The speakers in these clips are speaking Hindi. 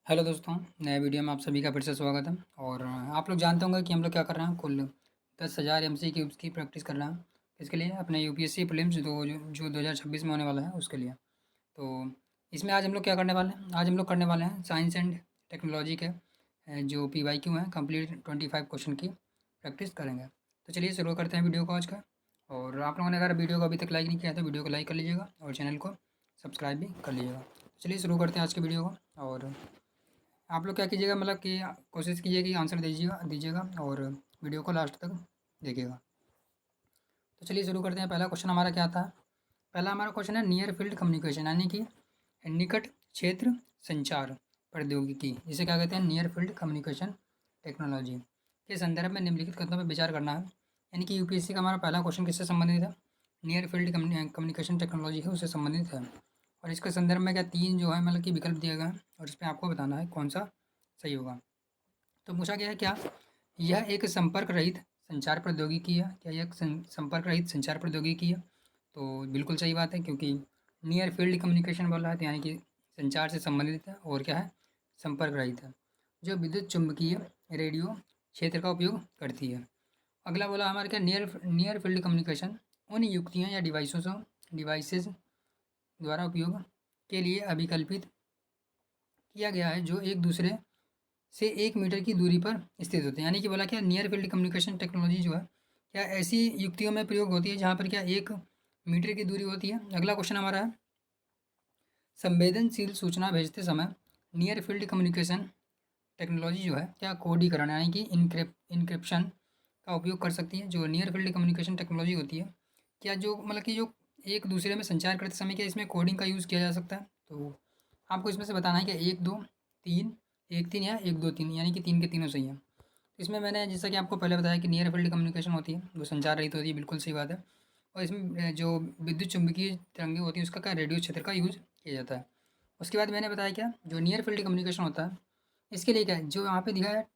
हेलो दोस्तों, नए वीडियो में आप सभी का फिर से स्वागत है। और आप लोग जानते होंगे कि हम लोग क्या कर रहे हैं, कुल 10,000 MCQs की प्रैक्टिस कर रहे हैं। इसके लिए अपने यूपीएससी प्रीलिम्स जो 2026 में होने वाला है उसके लिए। तो इसमें आज हम लोग क्या करने वाले हैं, आज हम लोग करने वाले हैं साइंस एंड टेक्नोलॉजी के जो PYQ हैं कंप्लीट 25 क्वेश्चन की प्रैक्टिस करेंगे। तो चलिए शुरू करते हैं वीडियो को आज का। और आप लोगों ने अगर वीडियो को अभी तक लाइक नहीं किया है तो वीडियो को लाइक कर लीजिएगा और चैनल को सब्सक्राइब भी कर लीजिएगा। तो चलिए शुरू करते हैं आज के वीडियो को। और आप लोग क्या कीजिएगा, मतलब कि कोशिश कीजिए कि आंसर दीजिएगा दीजिएगा और वीडियो को लास्ट तक देखिएगा। तो चलिए शुरू करते हैं। पहला क्वेश्चन हमारा क्या था। पहला हमारा क्वेश्चन है नियर फील्ड कम्युनिकेशन, यानी कि निकट क्षेत्र संचार प्रौद्योगिकी, जिसे क्या कहते हैं नियर फील्ड कम्युनिकेशन टेक्नोलॉजी के संदर्भ में निम्नलिखित कथनों पर विचार करना है। यानी कि यूपीएससी का हमारा पहला क्वेश्चन किससे संबंधित है, नियर फील्ड कम्युनिकेशन टेक्नोलॉजी है उससे संबंधित है। और इसके संदर्भ में क्या तीन जो है मतलब कि विकल्प दिए गए हैं और इसमें आपको बताना है कौन सा सही होगा। तो पूछा गया है क्या, यह एक संपर्क रहित संचार प्रौद्योगिकी है, क्या यह एक संपर्क रहित संचार प्रौद्योगिकी है। तो बिल्कुल सही बात है, क्योंकि नियर फील्ड कम्युनिकेशन बोला है तो यानी कि संचार से संबंधित है और क्या है, संपर्क रहित है, जो विद्युत चुम्बकीय रेडियो क्षेत्र का उपयोग करती है। अगला बोला हमारे क्या, नियर नियर फील्ड कम्युनिकेशन उन युक्तियाँ या डिवाइसेस द्वारा उपयोग के लिए अभिकल्पित किया गया है जो एक दूसरे से 1 मीटर की दूरी पर स्थित होते हैं। यानी कि बोला क्या, नियर फील्ड कम्युनिकेशन टेक्नोलॉजी जो है क्या ऐसी युक्तियों में प्रयोग होती है जहाँ पर क्या 1 मीटर की दूरी होती है। अगला क्वेश्चन हमारा है, संवेदनशील सूचना भेजते समय नियर फील्ड कम्युनिकेशन टेक्नोलॉजी जो है क्या कोडीकरण यानी कि इनक्रिप्शन का उपयोग कर सकती है। जो नियर फील्ड कम्युनिकेशन टेक्नोलॉजी होती है क्या जो मतलब कि जो एक दूसरे में संचार करते समय क्या इसमें कोडिंग का यूज़ किया जा सकता है। तो आपको इसमें से बताना है कि एक दो तीन, एक तीन या एक दो तीन, यानी कि तीन के तीनों सही हैं। इसमें मैंने जैसा कि आपको पहले बताया कि नियर फील्ड कम्युनिकेशन होती है वो संचार रहित होती है, बिल्कुल सही बात है। और इसमें जो विद्युत चुम्बकीय तरंगें होती है उसका क्या रेडियो क्षेत्र का यूज़ किया जाता है। उसके बाद मैंने बताया क्या, जो नियर फील्ड कम्युनिकेशन होता है इसके लिए क्या है, जो यहाँ पे दिखा है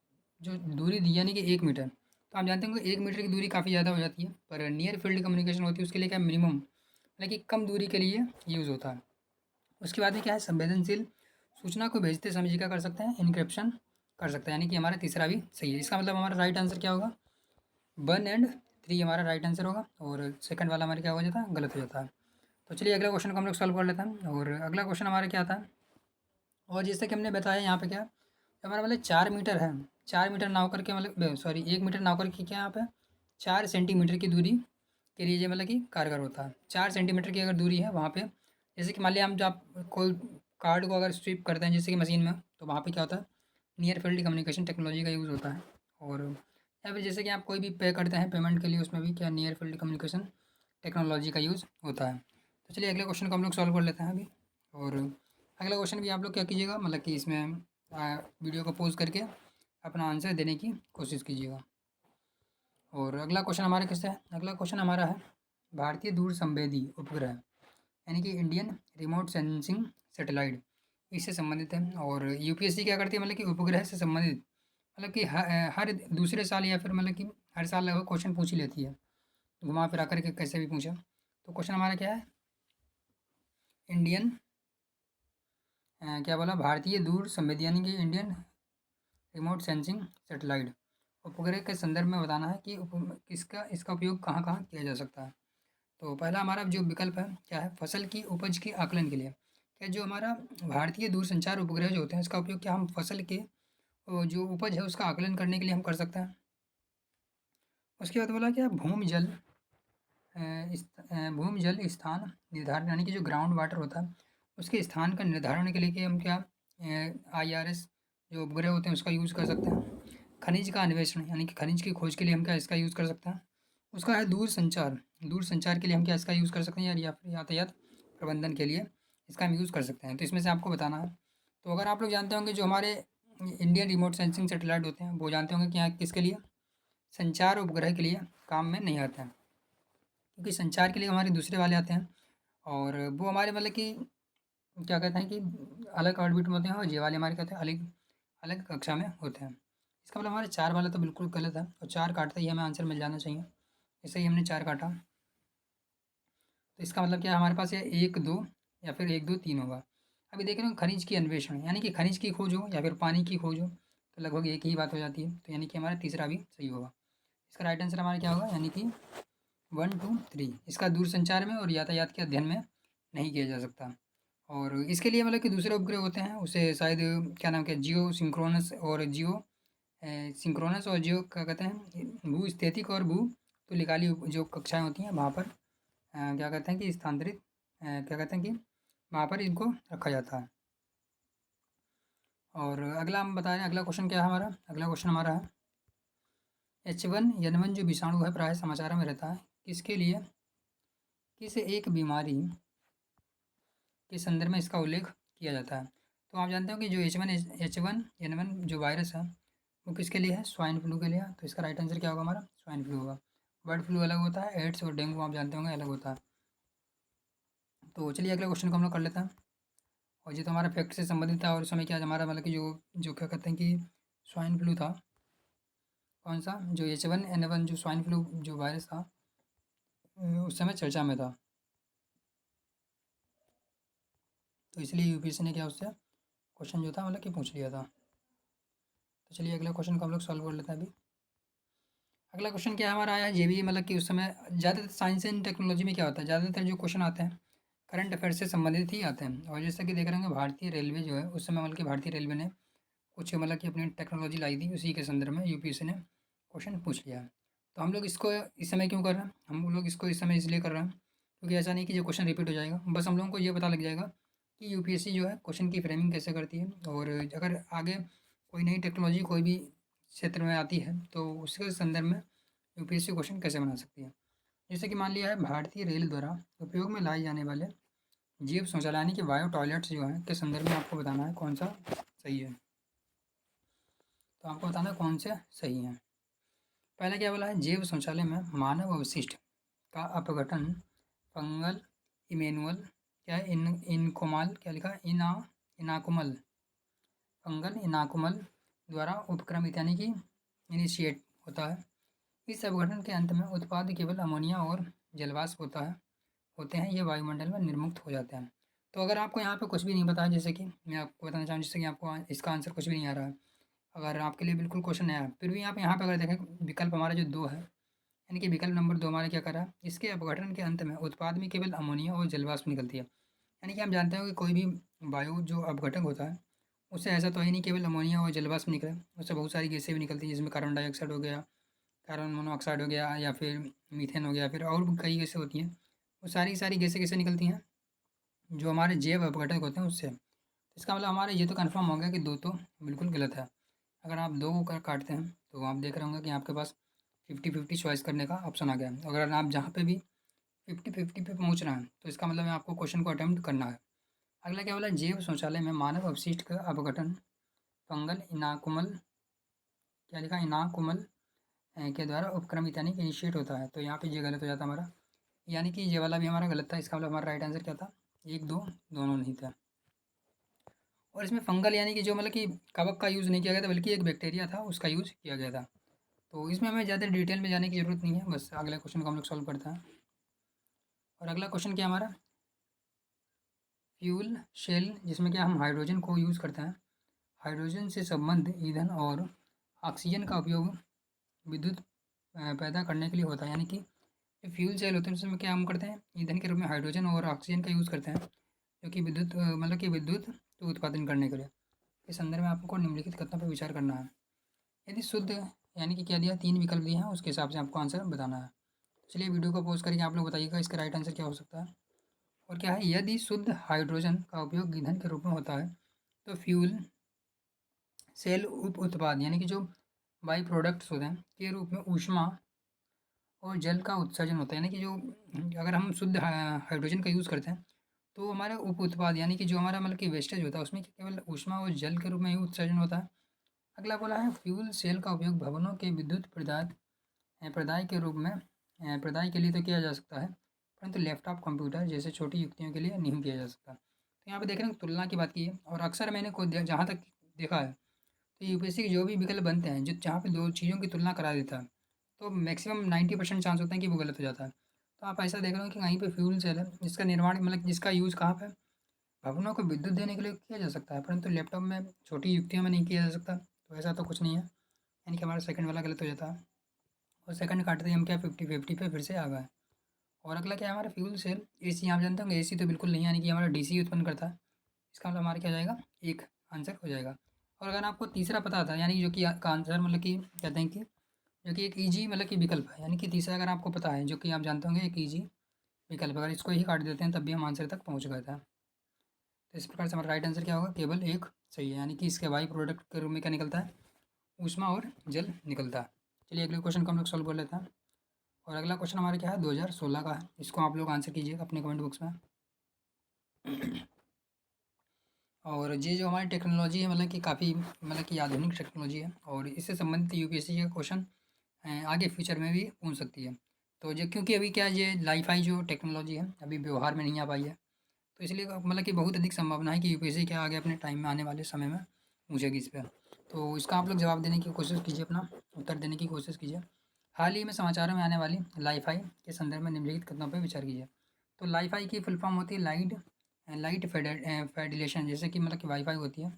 जो दूरी दी यानी कि 1 मीटर, तो आप जानते होंगे 1 मीटर की दूरी काफ़ी ज़्यादा हो जाती है, पर नियर फील्ड कम्युनिकेशन होती है उसके लिए क्या मिनिमम मतलब कि कम दूरी के लिए यूज़ होता है। उसके बाद में क्या है, संवेदनशील सूचना को भेजते समय जी क्या कर सकते हैं, इनक्रिप्शन कर सकते हैं, यानी कि हमारा तीसरा भी सही है। इसका मतलब हमारा राइट आंसर क्या होगा, 1 और 3 हमारा राइट आंसर होगा और सेकंड वाला हमारा क्या हो जाता है, गलत हो जाता है। तो चलिए अगला क्वेश्चन को हम लोग सॉल्व कर लेते हैं। और अगला क्वेश्चन हमारा क्या था, और जैसे कि हमने बताया यहाँ पे क्या, हमारा मतलब 4 मीटर है, 4 मीटर नाव करके मतलब सॉरी 1 मीटर नाव करके क्या यहाँ पे 4 सेंटीमीटर की दूरी के लिए ये मतलब कि कारगर होता है। 4 सेंटीमीटर की अगर दूरी है वहाँ पे, जैसे कि मान लिया हम जब कोई कार्ड को अगर स्वीप करते हैं जैसे कि मशीन में, तो वहाँ पे क्या होता है, नियर फील्ड कम्युनिकेशन टेक्नोलॉजी का यूज़ होता है। और या फिर जैसे कि आप कोई भी पे करते हैं पेमेंट के लिए, उसमें भी क्या नियर फील्ड कम्युनिकेशन टेक्नोलॉजी का यूज़ होता है। तो चलिए अगले क्वेश्चन को हम लोग सॉल्व कर लेते हैं अभी। और अगला क्वेश्चन भी आप लोग क्या कीजिएगा, मतलब कि इसमें वीडियो को पॉज करके अपना आंसर देने की कोशिश कीजिएगा। और अगला क्वेश्चन हमारा किससे है, अगला क्वेश्चन हमारा है भारतीय दूर संवेदी उपग्रह यानी कि इंडियन रिमोट सेंसिंग सैटेलाइट, इससे संबंधित है। और यूपीएससी क्या करती है, मतलब कि उपग्रह से संबंधित मतलब कि हर दूसरे साल या फिर मतलब कि हर साल लगभग क्वेश्चन पूछ ही लेती है, घुमा फिरा करके कैसे भी पूछा। तो क्वेश्चन हमारा क्या है, इंडियन क्या बोला, भारतीय दूर संवेदी यानी कि इंडियन रिमोट सेंसिंग सैटेलाइट उपग्रह के संदर्भ में बताना है कि किसका इसका उपयोग कहाँ कहाँ किया जा सकता है। तो पहला हमारा जो विकल्प है क्या है, फसल की उपज के आकलन के लिए। क्या जो हमारा भारतीय दूरसंचार उपग्रह जो होते हैं इसका उपयोग क्या हम फसल के जो उपज है उसका आकलन करने के लिए हम कर सकते हैं। उसके बाद बोला क्या, भूमि जल स्थान निर्धारण यानी कि जो ग्राउंड वाटर होता है उसके स्थान का निर्धारण के लिए कि हम क्या IRS जो उपग्रह होते हैं उसका यूज़ कर सकते हैं। खनिज का अन्वेषण यानी कि खनिज की खोज के लिए हम क्या इसका यूज़ कर सकते हैं। उसका है दूर संचार के लिए हम क्या इसका यूज़ कर सकते हैं, या फिर यातायात प्रबंधन के लिए इसका हम यूज़ कर सकते हैं। तो इसमें से आपको बताना है। तो अगर आप लोग जानते होंगे जो हमारे इंडियन रिमोट सेंसिंग सैटेलाइट होते हैं वो जानते होंगे कि यहाँ किसके लिए, संचार उपग्रह के लिए काम में नहीं आते हैं, क्योंकि संचार के लिए हमारे दूसरे वाले आते हैं और वो हमारे मतलब कि क्या कहते हैं कि अलग ऑर्बिट में होते हैं, और ये वाले हमारे कहते हैं अलग अलग कक्षा में होते हैं। इसका मतलब हमारे चार वाला तो बिल्कुल गलत है, और चार काटते ही हमें आंसर मिल जाना चाहिए। जैसे ही हमने चार काटा तो इसका मतलब क्या है, हमारे पास ये एक दो या फिर एक दो तीन होगा। अभी देख रहे हो खनिज की अन्वेषण, यानी कि खनिज की खोज हो या फिर पानी की खोज हो, तो लगभग एक ही बात हो जाती है। तो यानी कि हमारा तीसरा भी सही होगा। इसका राइट आंसर हमारा क्या होगा, यानी कि 1, 2, 3। इसका दूरसंचार में और यातायात के अध्ययन में नहीं किया जा सकता। और इसके लिए मतलब कि दूसरे उपग्रह होते हैं, उसे शायद क्या नाम क्या, जियो सिंक्रोनस और सिंक्रोनस और जियो क्या कहते हैं, भू स्थैतिक और भू तुल्यकाली जो कक्षाएं होती हैं वहाँ पर क्या कहते हैं कि स्थानांतरित क्या कहते हैं कि वहाँ पर इनको रखा जाता है। और अगला हम बता रहे हैं, अगला क्वेश्चन क्या है हमारा, अगला क्वेश्चन हमारा है H1N1 जो विषाणु है प्राय समाचारों में रहता है, किसके लिए, किस एक बीमारी के संदर्भ में इसका उल्लेख किया जाता है। तो आप जानते हो कि जो H1N1 जो वायरस है वो किसके लिए है, स्वाइन फ्लू के लिए है। तो इसका राइट आंसर क्या होगा हमारा, स्वाइन फ्लू होगा। बर्ड फ्लू अलग होता है, एड्स और डेंगू आप जानते होंगे अलग होता है। तो चलिए अगले क्वेश्चन को हम लोग कर लेते हैं। और ये तो हमारा फैक्ट से संबंधित था, और उस समय क्या हमारा मतलब कि जो जो क्या कहते हैं कि स्वाइन फ्लू था, कौन सा, जो H1N1 जो स्वाइन फ्लू जो वायरस था उस समय चर्चा में था। तो इसलिए यूपीएससी ने क्या उससे क्वेश्चन जो था मतलब कि पूछ लिया था। तो चलिए अगला क्वेश्चन को हम लोग सॉल्व कर लेते हैं अभी। अगला क्वेश्चन क्या हमारा आया है, ये भी मतलब कि उस समय ज़्यादातर साइंस एंड टेक्नोलॉजी में क्या होता है, ज़्यादातर जो क्वेश्चन आते हैं करंट अफेयर से संबंधित ही आते हैं। और जैसा कि देख रहे होंगे भारतीय रेलवे जो है उस समय मतलब कि भारतीय रेलवे ने कुछ मतलब कि अपनी टेक्नोलॉजी लाई थी, उसी के संदर्भ में यूपीएससी ने क्वेश्चन पूछ लिया है। तो हम लोग इसको इस समय क्यों कर रहे हैं, हम लोग इसको इस समय इसलिए कर रहे हैं क्योंकि ऐसा नहीं कि जो क्वेश्चन रिपीट हो जाएगा, बस हम लोगों को ये पता लग जाएगा कि यूपीएससी जो है क्वेश्चन की फ्रेमिंग कैसे करती है। और अगर आगे कोई नई टेक्नोलॉजी कोई भी क्षेत्र में आती है तो उसके संदर्भ में यूपीएससी क्वेश्चन कैसे बना सकती है। जैसे कि मान लिया है भारतीय रेल द्वारा उपयोग में लाए जाने वाले जैव शौचालय यानी कि बायो टॉयलेट्स जो हैं के संदर्भ में आपको बताना है कौन सा सही है। तो आपको बताना है कौन से सही है। पहले क्या बोला है, जैव शौचालय में मानव अवशिष्ट का अपघटन फंगल इमेनुअल क्या है, इनकोमाल क्या लिखा है, इनाकुमल फंगल इनाकुमल द्वारा उपक्रमित यानी कि इनिशिएट होता है। इस अपघटन के अंत में उत्पाद केवल अमोनिया और जलवाष्प होते हैं, ये वायुमंडल में निर्मुक्त हो जाते हैं। तो अगर आपको यहाँ पे कुछ भी नहीं पता है, जैसे कि मैं आपको बताना चाहूँ जैसे कि आपको इसका आंसर कुछ भी नहीं आ रहा है, अगर आपके लिए बिल्कुल क्वेश्चन नया है, फिर भी आप यहाँ पे अगर देखें विकल्प हमारा जो 2 है, यानी कि विकल्प नंबर 2 हमारा क्या कर रहा है, इसके अपघटन के अंत में उत्पाद में केवल अमोनिया और जलवाष्प निकलती है। यानी कि हम जानते हैं कि कोई भी वायु जो अपघटन होता है उससे ऐसा तो है नहीं केवल अमोनिया और जलवाष्प निकले, उससे बहुत सारी गैसें भी निकलती हैं जिसमें कार्बन डाइऑक्साइड हो गया, कार्बन मोनोऑक्साइड हो गया, या फिर मीथेन हो गया, फिर और भी कई गैसें होती हैं। वो सारी की सारी गैसें कैसे निकलती हैं, जो हमारे जैव अपघटक होते हैं उससे। तो इसका मतलब हमारा ये तो कन्फर्म हो गया कि 2 तो बिल्कुल गलत है। अगर आप 2 को काटते हैं तो आप देख रहे होंगे कि आपके पास 50-50 चॉइस करने का ऑप्शन आ गया है। अगर आप जहाँ पे भी 50-50 पे पहुँच रहे हैं तो इसका मतलब है आपको क्वेश्चन को अटेम्प्ट करना है। अगला क्या बोला, जैव शौचालय में मानव अवशिष्ट का अपघटन फंगल इनाकुमल क्या लिखा, इनाकुमल के द्वारा उपक्रमित यानी कि इनिशिएट होता है। तो यहाँ पे ये गलत हो जाता हमारा, यानी कि ये वाला भी हमारा गलत था। इसका मतलब हमारा राइट आंसर क्या था, 1, 2 दोनों नहीं था। और इसमें फंगल यानी कि जो मतलब कि कवक का यूज़ नहीं किया गया था, बल्कि एक बैक्टीरिया था उसका यूज़ किया गया था। तो इसमें हमें ज़्यादा डिटेल में जाने की ज़रूरत नहीं है, बस अगले क्वेश्चन को हम लोग सॉल्व करते हैं। और अगला क्वेश्चन क्या हमारा, फ्यूल शेल, जिसमें क्या हम हाइड्रोजन को यूज़ करते हैं, हाइड्रोजन से संबंध ईंधन और ऑक्सीजन का उपयोग विद्युत पैदा करने के लिए होता है। यानी कि जो फ्यूल सेल होते हैं उसमें क्या हम करते हैं, ईंधन के रूप में हाइड्रोजन और ऑक्सीजन का यूज़ करते हैं, जो कि विद्युत मतलब कि विद्युत तो उत्पादन करने के लिए। इस संदर्भ में आपको निम्नलिखित कथनों पर विचार करना है। यदि शुद्ध यानी कि क्या दिया, 3 विकल्प दिए हैं, उसके हिसाब से आपको आंसर बताना है। चलिए वीडियो को पॉज करके आप लोग बताइएगा इसका राइट आंसर क्या हो सकता है। और क्या है, यदि शुद्ध हाइड्रोजन का उपयोग ईंधन के रूप में होता है तो फ्यूल सेल उप उत्पाद यानी कि जो बाई प्रोडक्ट्स होते हैं के रूप में ऊष्मा और जल का उत्सर्जन होता है। यानी कि जो अगर हम शुद्ध हाइड्रोजन का यूज़ करते हैं तो हमारा उप उत्पाद यानी कि जो हमारा मतलब कि वेस्टेज होता है उसमें केवल ऊष्मा और जल के रूप में ही उत्सर्जन होता है। अगला बोला है फ्यूल सेल का उपयोग भवनों के विद्युत प्रदाय के रूप में प्रदाय के लिए तो किया जा सकता है, परंतु लैपटॉप कंप्यूटर जैसे छोटी युक्तियों के लिए नहीं किया जा सकता। तो यहाँ पे देख रहे हैं तुलना की बात की है, और अक्सर मैंने जहाँ तक देखा है तो यूपीएससी के जो भी विकल्प बनते हैं जो जहाँ पे 2 चीज़ों की तुलना करा देता है तो मैक्सिमम 90% चांस होता है कि वो गलत हो जाता है। तो आप ऐसा देख रहे हो कि कहीं पे फ्यूल सेल है जिसका निर्माण मतलब जिसका यूज़ कहाँ पे है? भवनों को विद्युत देने के लिए किया जा सकता है, परंतु लैपटॉप में छोटी युक्तियों में नहीं किया जा सकता। तो ऐसा तो कुछ नहीं है, यानी कि हमारा सेकंड वाला गलत हो जाता है। और सेकंड काटते ही हम क्या 50-50 पे फिर से आ गए। और अगला क्या है हमारा फ्यूल सेल। एसी आप जानते होंगे, एसी तो बिल्कुल नहीं, यानी कि हमारा डीसी उत्पन्न करता है। इसका मतलब हमारा क्या हो जाएगा, एक आंसर हो जाएगा। और अगर आपको तीसरा पता था, यानी जो कि का आंसर मतलब कि कहते हैं कि जो कि एक ईजी मतलब कि विकल्प है, यानी कि तीसरा अगर आपको पता है, जो कि आप जानते होंगे एक ईजी विकल्प, अगर इसको ही काट देते हैं तब भी हम आंसर तक पहुँच गए थे। तो इस प्रकार से हमारा राइट आंसर क्या होगा, केवल एक सही है, यानी कि इसके बाई प्रोडक्ट के रूप में क्या निकलता है, ऊष्मा और जल निकलता है। चलिए अगले क्वेश्चन को हम लोग सॉल्व कर लेते हैं। और अगला क्वेश्चन हमारा क्या है, 2016 का है। इसको आप लोग आंसर कीजिएगा अपने कमेंट बॉक्स में। और ये जो हमारी टेक्नोलॉजी है, मतलब कि काफ़ी मतलब कि आधुनिक टेक्नोलॉजी है, और इससे संबंधित यूपीएससी का क्वेश्चन आगे फ्यूचर में भी पूछ सकती है। तो ये क्योंकि अभी क्या है, ये लाईफाई जो टेक्नोलॉजी है अभी व्यवहार में नहीं आ पाई है, तो इसलिए मतलब कि बहुत अधिक संभावना है कि यूपीएससी क्या आगे अपने टाइम में आने वाले समय में पूछेगी इस पर। तो इसका आप लोग जवाब देने की कोशिश कीजिए, अपना उत्तर देने की कोशिश कीजिए। हाल ही में समाचारों में आने वाली लाईफाई के संदर्भ में निम्नलिखित कथनों पर विचार कीजिए। तो लाईफाई की फुल फॉर्म होती है लाइट लाइट फेडिलेशन, जैसे कि मतलब कि वाईफाई होती है,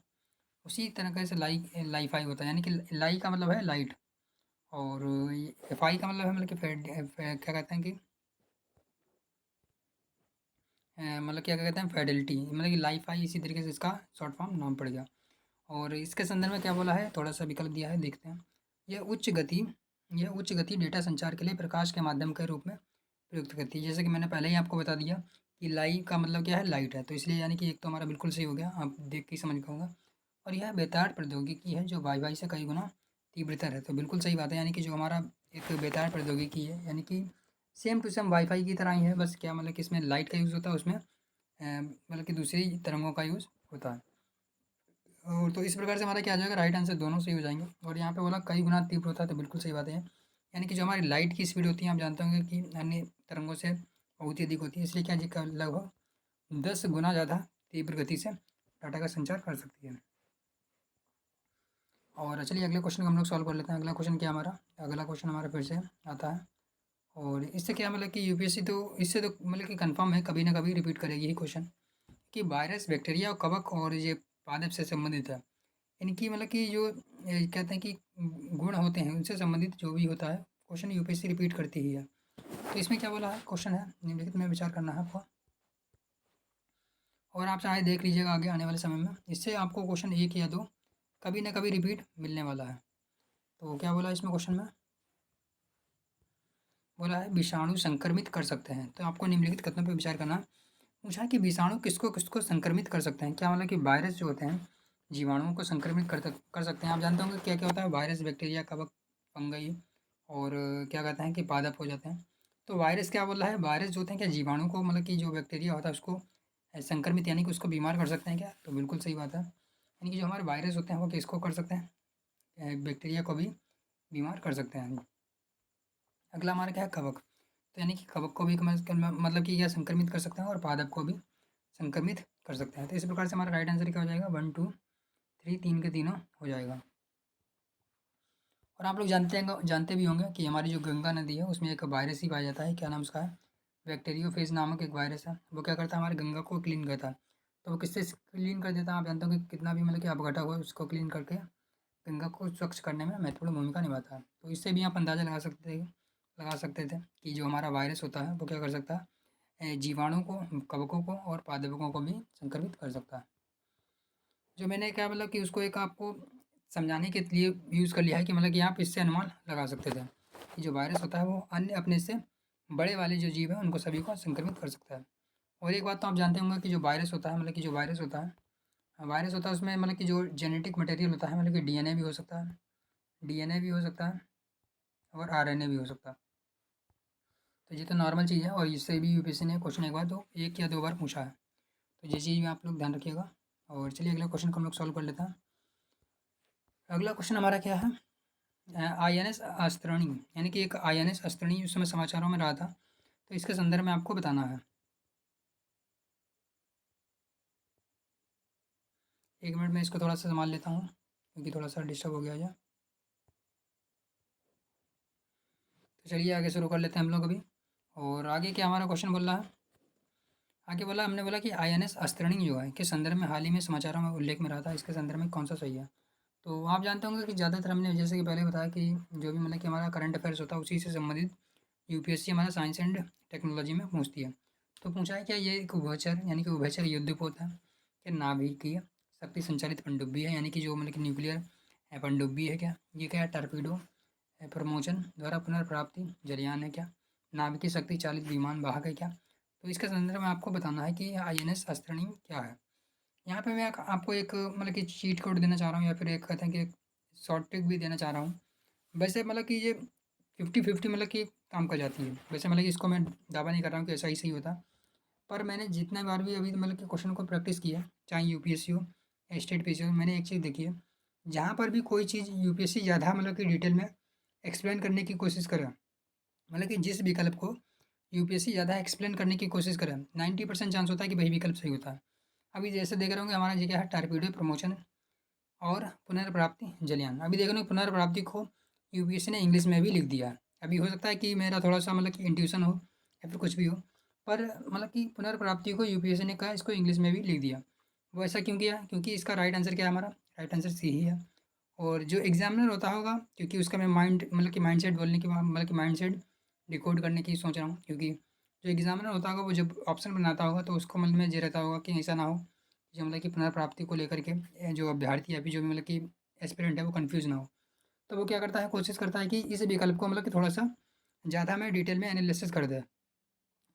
उसी तरह से लाईफाई होता है, यानी कि लाई का मतलब है लाइट, और फाई का मतलब है मतलब कि क्या कहते हैं कि मतलब क्या कहते हैं फेडिलिटी, मतलब कि लाईफाई, इसी तरीके से इसका शॉर्ट फॉर्म नाम पड़ गया। और इसके संदर्भ में क्या बोला है, थोड़ा सा विकल्प दिया है, देखते हैं। यह उच्च गति यह उच्च गति डेटा संचार के लिए प्रकाश के माध्यम के रूप में प्रयुक्त करती है। जैसे कि मैंने पहले ही आपको बता दिया कि लाई का मतलब क्या है, लाइट है, तो इसलिए यानी कि एक तो हमारा बिल्कुल सही हो गया, आप देख के ही समझ पाऊंगा। और यह बेतार प्रौद्योगिकी है जो वाईफाई से कई गुना तीव्रतर है, तो बिल्कुल सही बात है, यानी कि जो हमारा एक बेतार प्रौद्योगिकी है, यानी कि सेम टू सेम वाईफाई की तरह ही है, बस क्या मतलब कि इसमें लाइट का यूज़ होता है, उसमें मतलब कि दूसरी तरंगों का यूज़ होता है। और तो इस प्रकार से हमारा क्या आ जाएगा, राइट आंसर दोनों सही हो जाएंगे। और यहाँ पे बोला कई गुना तीव्र होता है, तो बिल्कुल सही बात है, यानी कि जो हमारी लाइट की स्पीड होती है, आप जानते होंगे कि अन्य तरंगों से बहुत ही अधिक होती है, इसलिए क्या जी लगभग 10 गुना ज़्यादा तीव्र गति से डाटा का संचार कर सकती है। और चलिए अगले क्वेश्चन को हम लोग सॉल्व कर लेते हैं। अगला क्वेश्चन क्या हमारा, अगला क्वेश्चन हमारा फिर से आता है। और इससे क्या मतलब कि यूपीएससी तो इससे तो मतलब कि कंफर्म है, कभी ना कभी रिपीट करेगी ही क्वेश्चन, कि वायरस बैक्टीरिया और कवक और ये पादप से संबंधित है। इनकी मतलब कि जो कहते हैं कि गुण होते हैं, उनसे संबंधित जो भी होता है क्वेश्चन यूपीएससी रिपीट करती ही है। तो इसमें क्या बोला है, क्वेश्चन है निम्नलिखित में विचार करना है आपको, और आप चाहे देख लीजिएगा आगे आने वाले समय में, इससे आपको क्वेश्चन एक या दो कभी ना कभी रिपीट मिलने वाला है। तो क्या बोला इसमें क्वेश्चन में, बोला है विषाणु संक्रमित कर सकते हैं, तो आपको निम्नलिखित कथनों पर विचार करना। पूछा है कि विषाणु किसको किसको संक्रमित कर सकते हैं, क्या मतलब कि वायरस जो होते हैं जीवाणुओं को संक्रमित कर सकते हैं। आप जानते होंगे क्या क्या होता है, वायरस बैक्टीरिया कवक फंगई और क्या कहते हैं कि पादप हो जाते हैं। तो वायरस क्या बोल रहा है, वायरस जो होते हैं क्या जीवाणु को मतलब कि जो बैक्टीरिया होता है उसको संक्रमित यानी कि उसको बीमार कर सकते हैं क्या, तो बिल्कुल सही बात है, यानी कि जो हमारे वायरस होते हैं वो किसको कर सकते हैं, बैक्टीरिया को भी बीमार कर सकते हैं। अगला हमारा क्या है, कवक, तो यानी कि कवक को भी मतलब कि क्या संक्रमित कर सकते हैं, और पादप को भी संक्रमित कर सकते हैं। तो इस प्रकार से हमारा राइट आंसर क्या हो जाएगा, 1 2 3 तीन के तीनों हो जाएगा। और आप लोग जानते भी होंगे कि हमारी जो गंगा नदी है उसमें एक वायरस ही पाया जाता है, क्या नाम उसका है, बैक्टीरियोफेज नामक एक वायरस है। वो क्या करता है, हमारे गंगा को क्लीन करता है। तो वो किससे क्लीन कर देता है, आप जानते हो कि कितना भी मतलब कि अपघटा हुआ है उसको क्लीन करके गंगा को स्वच्छ करने में महत्वपूर्ण भूमिका निभाता है। तो इससे भी आप अंदाज़ा लगा सकते थे कि जो हमारा वायरस होता है वो क्या कर सकता है, जीवाणु को, कवकों को और पादपों को भी संक्रमित कर सकता है। जो मैंने क्या मतलब कि उसको एक आपको समझाने के लिए यूज़ कर लिया है, कि मतलब कि आप इससे अनुमान लगा सकते थे कि जो वायरस होता है वो अन्य अपने से बड़े वाले जो जीव हैं उनको सभी को संक्रमित कर सकता है। और एक बात तो आप जानते होंगे कि जो वायरस होता है, मतलब कि जो वायरस होता है उसमें मतलब कि जो जेनेटिक मटेरियल होता है, मतलब कि डीएनए भी हो सकता है, डीएनए भी हो सकता है और आरएनए भी हो सकता है। तो ये तो नॉर्मल चीज़ है, और इससे भी यूपीएससी ने क्वेश्चन एक बार तो एक या दो बार पूछा है, तो ये चीज़ भी आप लोग ध्यान रखिएगा। और चलिए अगला क्वेश्चन को हम लोग सॉल्व कर लेते हैं। अगला क्वेश्चन हमारा क्या है, आईएनएस अस्तरणी, यानी कि एक आईएनएस अस्तरणी उस समय समाचारों में रहा था, तो इसके संदर्भ में आपको बताना है। एक मिनट में इसको थोड़ा सा संभाल लेता हूँ, क्योंकि थोड़ा सा डिस्टर्ब हो गया है। तो चलिए आगे शुरू कर लेते हैं हम लोग अभी। और आगे क्या हमारा क्वेश्चन बोल रहा है, आगे बोला हमने बोला कि आईएनएस अस्त्रणी जो है किस संदर्भ में हाल ही में समाचारों में उल्लेख में रहा था, इसके संदर्भ में कौन सा सही है। तो आप जानते होंगे कि ज़्यादातर हमने जैसे कि पहले बताया कि जो भी मतलब कि हमारा करंट अफेयर्स होता है उसी से संबंधित यूपीएससी हमारा साइंस एंड टेक्नोलॉजी में पूछती है। तो पूछा है क्या ये एक उभयचर यानी कि उभयचर युद्धपोत है, क्या नाभिकीय शक्ति संचालित पनडुब्बी है यानी कि जो मतलब कि न्यूक्लियर पनडुब्बी है क्या, ये क्या है टर्पीडो प्रमोशन द्वारा पुनर्प्राप्ति जलयान है क्या, नाभिकीय शक्ति चालित विमान वाहक है क्या। तो इसके संदर्भ में आपको बताना है कि आईएनएस अस्त्रणी क्या है। यहाँ पे मैं आपको एक मतलब कि चीट कोड देना चाह रहा हूँ या फिर एक कहते हैं कि शॉर्ट ट्रिक भी देना चाह रहा हूँ। वैसे मतलब कि ये 50-50 मतलब कि काम कर जाती है। वैसे मतलब कि इसको मैं दावा नहीं कर रहा हूँ कि ऐसा ही सही होता। पर मैंने जितना बार भी अभी मतलब कि क्वेश्चन को प्रैक्टिस किया, चाहे यूपीएससी हो या स्टेट पीसी हो, मैंने एक चीज़ देखी है, जहाँ पर भी कोई चीज़ यूपीएससी ज़्यादा मतलब कि डिटेल में एक्सप्लेन करने की कोशिश करे, मतलब कि जिस विकल्प को यूपीएससी ज़्यादा एक्सप्लेन करने की कोशिश करे, 90% चांस होता है कि वही विकल्प सही होता है। अभी जैसे देख रहे होंगे हमारा ये क्या है टॉरपीडो प्रमोशन और पुनर्प्राप्ति जलयान। अभी देख रहे हो पुनर्प्राप्ति को यूपीएससी ने इंग्लिश में भी लिख दिया है। अभी हो सकता है कि मेरा थोड़ा-सा मतलब कि इंट्यूशन हो या फिर कुछ भी हो, पर मतलब कि पुनर्प्राप्ति को यूपीएससी ने कहा इसको इंग्लिश में भी लिख दिया। वो ऐसा क्यों किया? क्योंकि इसका राइट आंसर क्या है हमारा? राइट आंसर सी ही है। और जो एग्ज़ामिनर होता होगा, क्योंकि उसका मैं माइंड मतलब कि माइंडसेट बोलने की मतलब कि माइंडसेट डिकोड करने की सोच रहा हूँ, क्योंकि जो एग्ज़ामिनर होता होगा वो जब ऑप्शन बनाता होगा तो उसको मन में ये रहता होगा कि ऐसा ना हो जो मतलब कि पुनर्प्राप्ति को लेकर के जो अभ्यर्थी या फिर जो भी मतलब कि एस्पिरेंट है वो कंफ्यूज ना हो। तो वो क्या करता है, कोशिश करता है कि इस विकल्प को मतलब कि थोड़ा-सा ज़्यादा में डिटेल में एनालिसिस कर दे।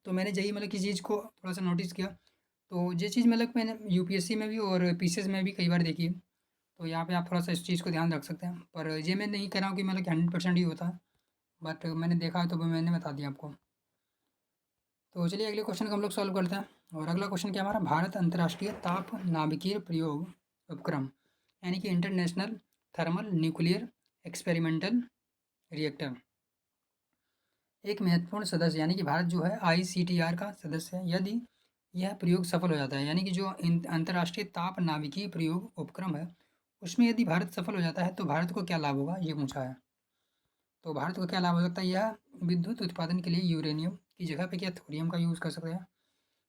तो मैंने यही मतलब किसी चीज़ को थोड़ा-सा नोटिस किया। तो ये चीज़ मतलब मैंने यूपीएससी में भी और पीसीएस में भी कई बार देखी है। तो यहाँ पे आप थोड़ा-सा इस चीज़ को ध्यान रख सकते हैं। पर ये मैं नहीं कह रहा हूँ कि मतलब कि 100% ही होता है, बट मैंने देखा है तो वो मैंने बता दिया आपको। तो चलिए अगले क्वेश्चन को हम लोग सॉल्व करते हैं। और अगला क्वेश्चन क्या हमारा, भारत अंतर्राष्ट्रीय ताप नाभिकीय प्रयोग उपक्रम यानी कि international thermal nuclear experimental reactor एक महत्वपूर्ण सदस्य यानी कि भारत जो है आईसीटीआर का सदस्य है। यदि यह प्रयोग सफल हो जाता है यानी कि जो अंतर्राष्ट्रीय ताप नाभिकीय प्रयोग उपक्रम है उसमें यदि भारत सफल हो जाता है तो भारत को क्या लाभ होगा, ये पूछा है। तो भारत को क्या लाभ हो सकता है, यह विद्युत उत्पादन के लिए यूरेनियम की जगह पे क्या थोरियम का यूज़ कर सकते हैं।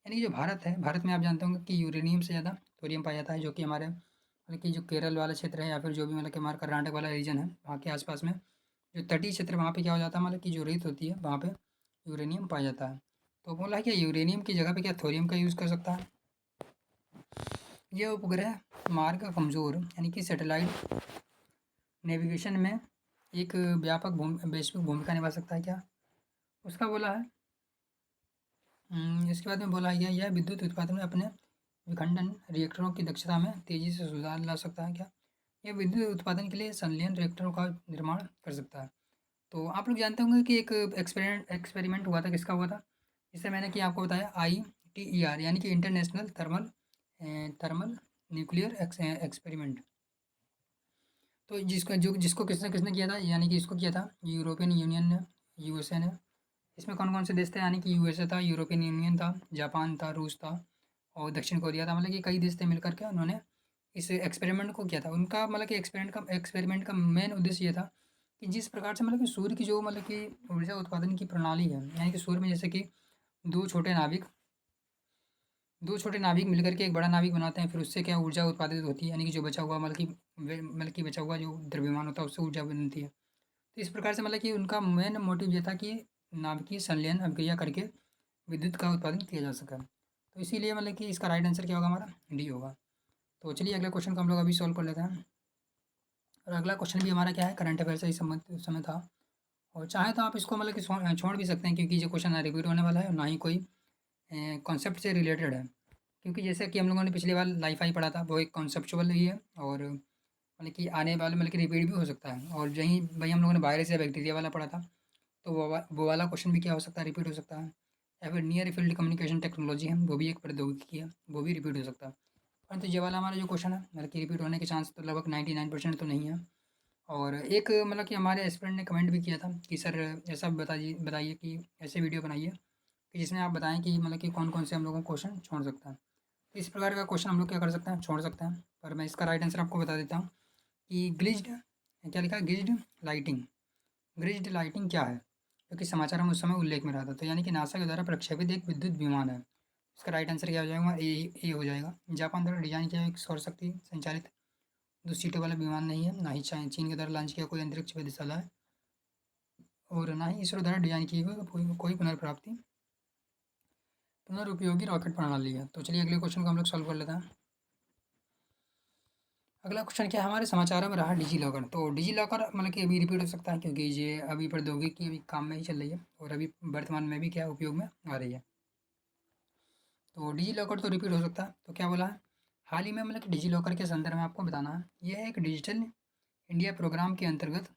यानी कि जो भारत है, भारत में आप जानते होंगे कि यूरेनियम से ज़्यादा थोरियम पाया जाता है, जो कि हमारे मतलब कि जो केरल वाला क्षेत्र है या फिर जो भी मतलब कि हमारा कर्नाटक वाला रीजन है वहाँ के आसपास में जो तटीय क्षेत्र वहाँ पे क्या हो जाता है, मतलब कि जो रेत होती है वहाँ पे यूरेनियम पाया जाता है। तो बोला है कि यूरेनियम की जगह पे क्या थोरियम का यूज़ कर सकता है। यह उपग्रह मार्ग कमज़ोर यानी कि सैटेलाइट नेविगेशन में एक व्यापक वैश्विक भूमिका निभा सकता है क्या, उसका बोला है। इसके बाद में बोला गया यह विद्युत उत्पादन में अपने विखंडन रिएक्टरों की दक्षता में तेज़ी से सुधार ला सकता है क्या, यह विद्युत उत्पादन के लिए संलयन रिएक्टरों का निर्माण कर सकता है। तो आप लोग जानते होंगे कि एक एक्सपेरिमेंट हुआ था, किसका हुआ था, जिससे मैंने कि आपको बताया ITER यानी कि international thermal thermal nuclear experiment. तो जिसको किसने किसने किया था, यानी कि इसको किया था यूरोपियन यूनियन ने, यूएसए ने। इसमें कौन कौन से देश थे, यानी कि यूएसए था, यूरोपियन यूनियन था, जापान था, रूस था और दक्षिण कोरिया था। मतलब कि कई देश थे मिलकर के उन्होंने इस एक्सपेरिमेंट को किया था। उनका मतलब कि एक्सपेरिमेंट का मेन उद्देश्य ये था कि जिस प्रकार से मतलब कि सूर्य की जो मतलब कि ऊर्जा उत्पादन की प्रणाली है, यानी कि सूर्य में जैसे कि दो छोटे नाभिक दो छोटे नाभिक मिलकर के एक बड़ा नाभिक बनाते हैं, फिर उससे क्या ऊर्जा उत्पादित होती है, यानी कि जो बचा हुआ मतलब कि बचा हुआ जो द्रव्यमान होता है उससे ऊर्जा बनती है। तो इस प्रकार से मतलब कि उनका मेन मोटिव ये था कि नाभिकीय संलयन अभिक्रिया करके विद्युत का उत्पादन किया जा सके। तो इसीलिए मतलब कि इसका राइट आंसर क्या होगा, हमारा डी होगा। तो चलिए अगले क्वेश्चन को हम लोग अभी सॉल्व कर लेते हैं। और अगला क्वेश्चन भी हमारा क्या है, करंट अफेयर से ही संबंधित उस समय था। और चाहे तो आप इसको मतलब कि छोड़ भी सकते हैं, क्योंकि जो क्वेश्चन है रिपीट होने वाला है और ना ही कोई कॉन्सेप्ट से रिलेटेड है। क्योंकि जैसे कि हम लोगों ने पिछली बार लाइफाई पढ़ा था, वो एक कॉन्सेप्चुअल ही है और मतलब कि आने वाले मतलब कि रिपीट भी हो सकता है। और यहीं वही हम लोगों ने वायरस या बैक्टीरिया वाला पढ़ा था, तो वो वाला क्वेश्चन भी क्या हो सकता है, रिपीट हो सकता है। या फिर नियर फील्ड कम्युनिकेशन टेक्नोलॉजी है, वो भी एक प्रौद्योगिकी है, वो भी रिपीट हो सकता है। परंतु ये वाला हमारा जो क्वेश्चन है मतलब कि रिपीट होने के चांस तो लगभग 99% तो नहीं है। और एक मतलब कि हमारे एस्पिरेंट ने कमेंट भी किया था कि सर ऐसा बताइए बताइए कि ऐसे वीडियो बनाइए कि जिसमें आप बताएं कि मतलब कि कौन कौन से हम लोगों को क्वेश्चन छोड़ सकता है। तो इस प्रकार का क्वेश्चन हम लोग क्या कर सकते हैं, छोड़ सकते हैं। पर मैं इसका राइट आंसर आपको बता देता हूँ कि ग्लिज्ड, क्या लिखा है, ग्लिज्ड लाइटिंग। ग्लिज्ड लाइटिंग क्या है, जो कि समाचारों में उस समय उल्लेख में रहा था। तो यानी कि नासा के द्वारा प्रक्षेपित एक विद्युत विमान है। इसका राइट आंसर क्या हो जाएगा? ए हो जाएगा। जापान द्वारा डिजाइन किया एक सौर शक्ति संचालित 2 सीटों वाला विमान नहीं है, ना ही चीन के द्वारा लॉन्च किया कोई अंतरिक्ष वेधशाला है, और ना ही इसरो द्वारा डिजाइन की हुई कोई पुनर्उपयोगी रॉकेट प्रणाली है। तो चलिए अगले क्वेश्चन को हम लोग सॉल्व कर लेते हैं। अगला क्वेश्चन क्या है हमारे समाचारों में रहा डिजी लॉकर। तो डिजी लॉकर मतलब कि अभी रिपीट हो सकता है, क्योंकि ये अभी प्रौद्योगिकी अभी काम में ही चल रही है और अभी वर्तमान में भी क्या उपयोग में आ रही है। तो डिजी लॉकर तो रिपीट हो सकता है। तो क्या बोला है, हाल ही में मतलब कि डिजी लॉकर के संदर्भ में आपको बताना है, यह एक डिजिटल इंडिया प्रोग्राम के अंतर्गत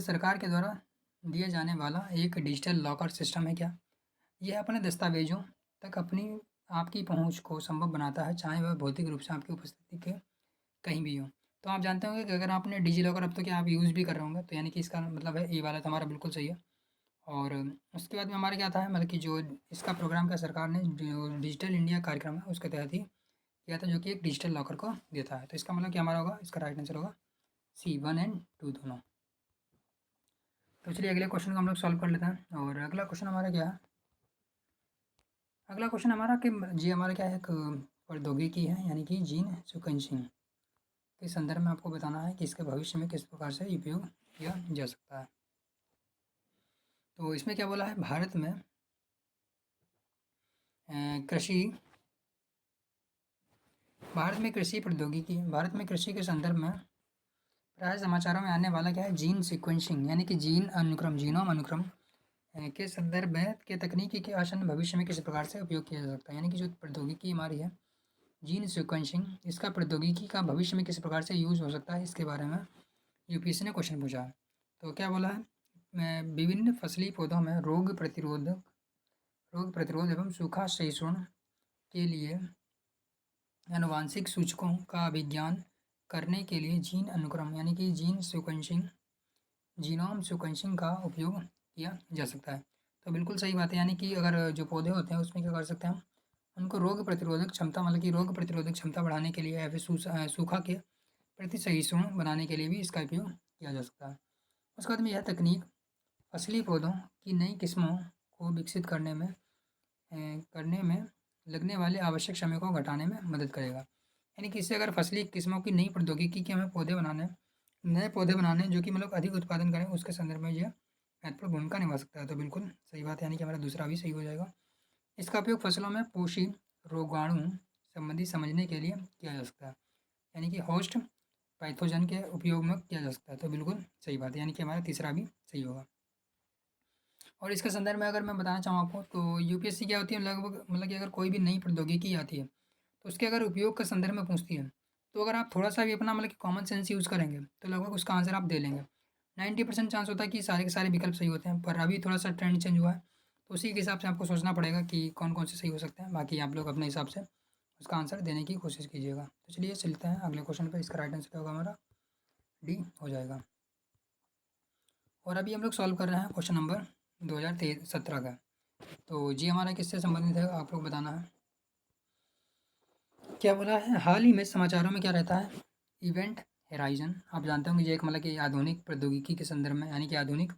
सरकार के द्वारा दिया जाने वाला एक डिजिटल लॉकर सिस्टम है। क्या यह अपने दस्तावेजों तक अपनी आपकी पहुंच को संभव बनाता है, चाहे वह भौतिक रूप से आपकी उपस्थिति के कहीं भी हो। तो आप जानते होंगे कि अगर आपने डिजी लॉकर अब तो क्या आप यूज़ भी कर रहे होंगे, तो यानी कि इसका मतलब है ये वाला तो हमारा बिल्कुल सही है। और उसके बाद में हमारा क्या था, मतलब कि जो इसका प्रोग्राम का सरकार ने जो डिजिटल इंडिया कार्यक्रम है उसके तहत ही किया था, जो कि एक डिजिटल लॉकर को देता है। तो इसका मतलब क्या हमारा होगा, इसका राइट आंसर होगा सी 1 एंड 2 दोनों। तो चलिए अगले क्वेश्चन को हम लोग सॉल्व कर लेते हैं। और अगला क्वेश्चन हमारा क्या है, अगला क्वेश्चन हमारा कि जी हमारा क्या है, एक प्रौद्योगिकी है, यानी कि जीन सिक्वेंसिंग के संदर्भ में आपको बताना है कि इसके भविष्य में किस प्रकार से उपयोग किया जा सकता है। तो इसमें क्या बोला है, कृषि भारत में कृषि के संदर्भ में प्राय समाचारों में आने वाला क्या है, जीन सिक्वेंसिंग, यानी कि जीन अनुक्रम, जीनोम अनुक्रम के संदर्भ में के तकनीकी के आसन भविष्य में किस प्रकार से उपयोग किया जा सकता है। यानी कि जो प्रौद्योगिकी हमारी है जीन सिक्वेंसिंग, इसका प्रौद्योगिकी का भविष्य में किस प्रकार से यूज़ हो सकता है, इसके बारे में यूपीएससी ने क्वेश्चन पूछा है। तो क्या बोला है, विभिन्न फसली पौधों में रोग प्रतिरोध एवं सूखा सहिष्णु के लिए आनुवांशिक सूचकों का विज्ञान करने के लिए जीन अनुक्रम, यानी कि जीनोम सिक्वेंसिंग का उपयोग किया जा सकता है। तो बिल्कुल सही बात है, यानी कि अगर जो पौधे होते हैं उसमें क्या कर सकते हैं हम, उनको रोग प्रतिरोधक क्षमता, मतलब कि रोग प्रतिरोधक क्षमता बढ़ाने के लिए या फिर सूखा के प्रति सहिष्णु बनाने के लिए भी इसका उपयोग किया जा सकता है। उसके बाद में यह तकनीक फसली पौधों की नई किस्मों को विकसित करने में लगने वाले आवश्यक समय को घटाने में मदद करेगा। यानी कि इससे अगर फसली किस्मों की नई प्रौद्योगिकी के हमें नए पौधे बनाने जो कि मतलब अधिक उत्पादन करें, उसके संदर्भ में यह महत्वपूर्ण भूमिका निभा सकता है। तो बिल्कुल सही बात है, यानी कि हमारा दूसरा भी सही हो जाएगा। इसका उपयोग फसलों में पोषी रोगाणु संबंधी समझने के लिए किया जा सकता है, यानी कि होस्ट पैथोजन के उपयोग में किया जा सकता है। तो बिल्कुल सही बात है, यानी कि हमारा तीसरा भी सही होगा। और इसके संदर्भ में अगर मैं बताना चाहूँ आपको, तो यूपीएससी क्या होती है, लगभग मतलब कि अगर कोई भी नई प्रौद्योगिकी आती है तो उसके अगर उपयोग के संदर्भ में पूछती है, तो अगर आप थोड़ा सा भी अपना मतलब कि कॉमन सेंस यूज़ करेंगे तो लगभग उसका आंसर आप दे लेंगे। 90% चांस होता है कि सारे के सारे विकल्प सही होते हैं, पर अभी थोड़ा सा ट्रेंड चेंज हुआ है, तो उसी के हिसाब से आपको सोचना पड़ेगा कि कौन कौन से सही हो सकते हैं। बाकी आप लोग अपने हिसाब से उसका आंसर देने की कोशिश कीजिएगा। तो चलिए चलते हैं अगले क्वेश्चन पर। इसका राइट आंसर क्या होगा हमारा, डी हो जाएगा। और अभी हम लोग सॉल्व कर रहे हैं क्वेश्चन नंबर 2017 का। तो जी हमारा किससे संबंधित है आप लोग बताना है। क्या बोला है, हाल ही में समाचारों में क्या रहता है, इवेंट हेराइजन। आप जानते होंगे ये एक मतलब कि आधुनिक प्रौद्योगिकी के संदर्भ में, यानी कि आधुनिक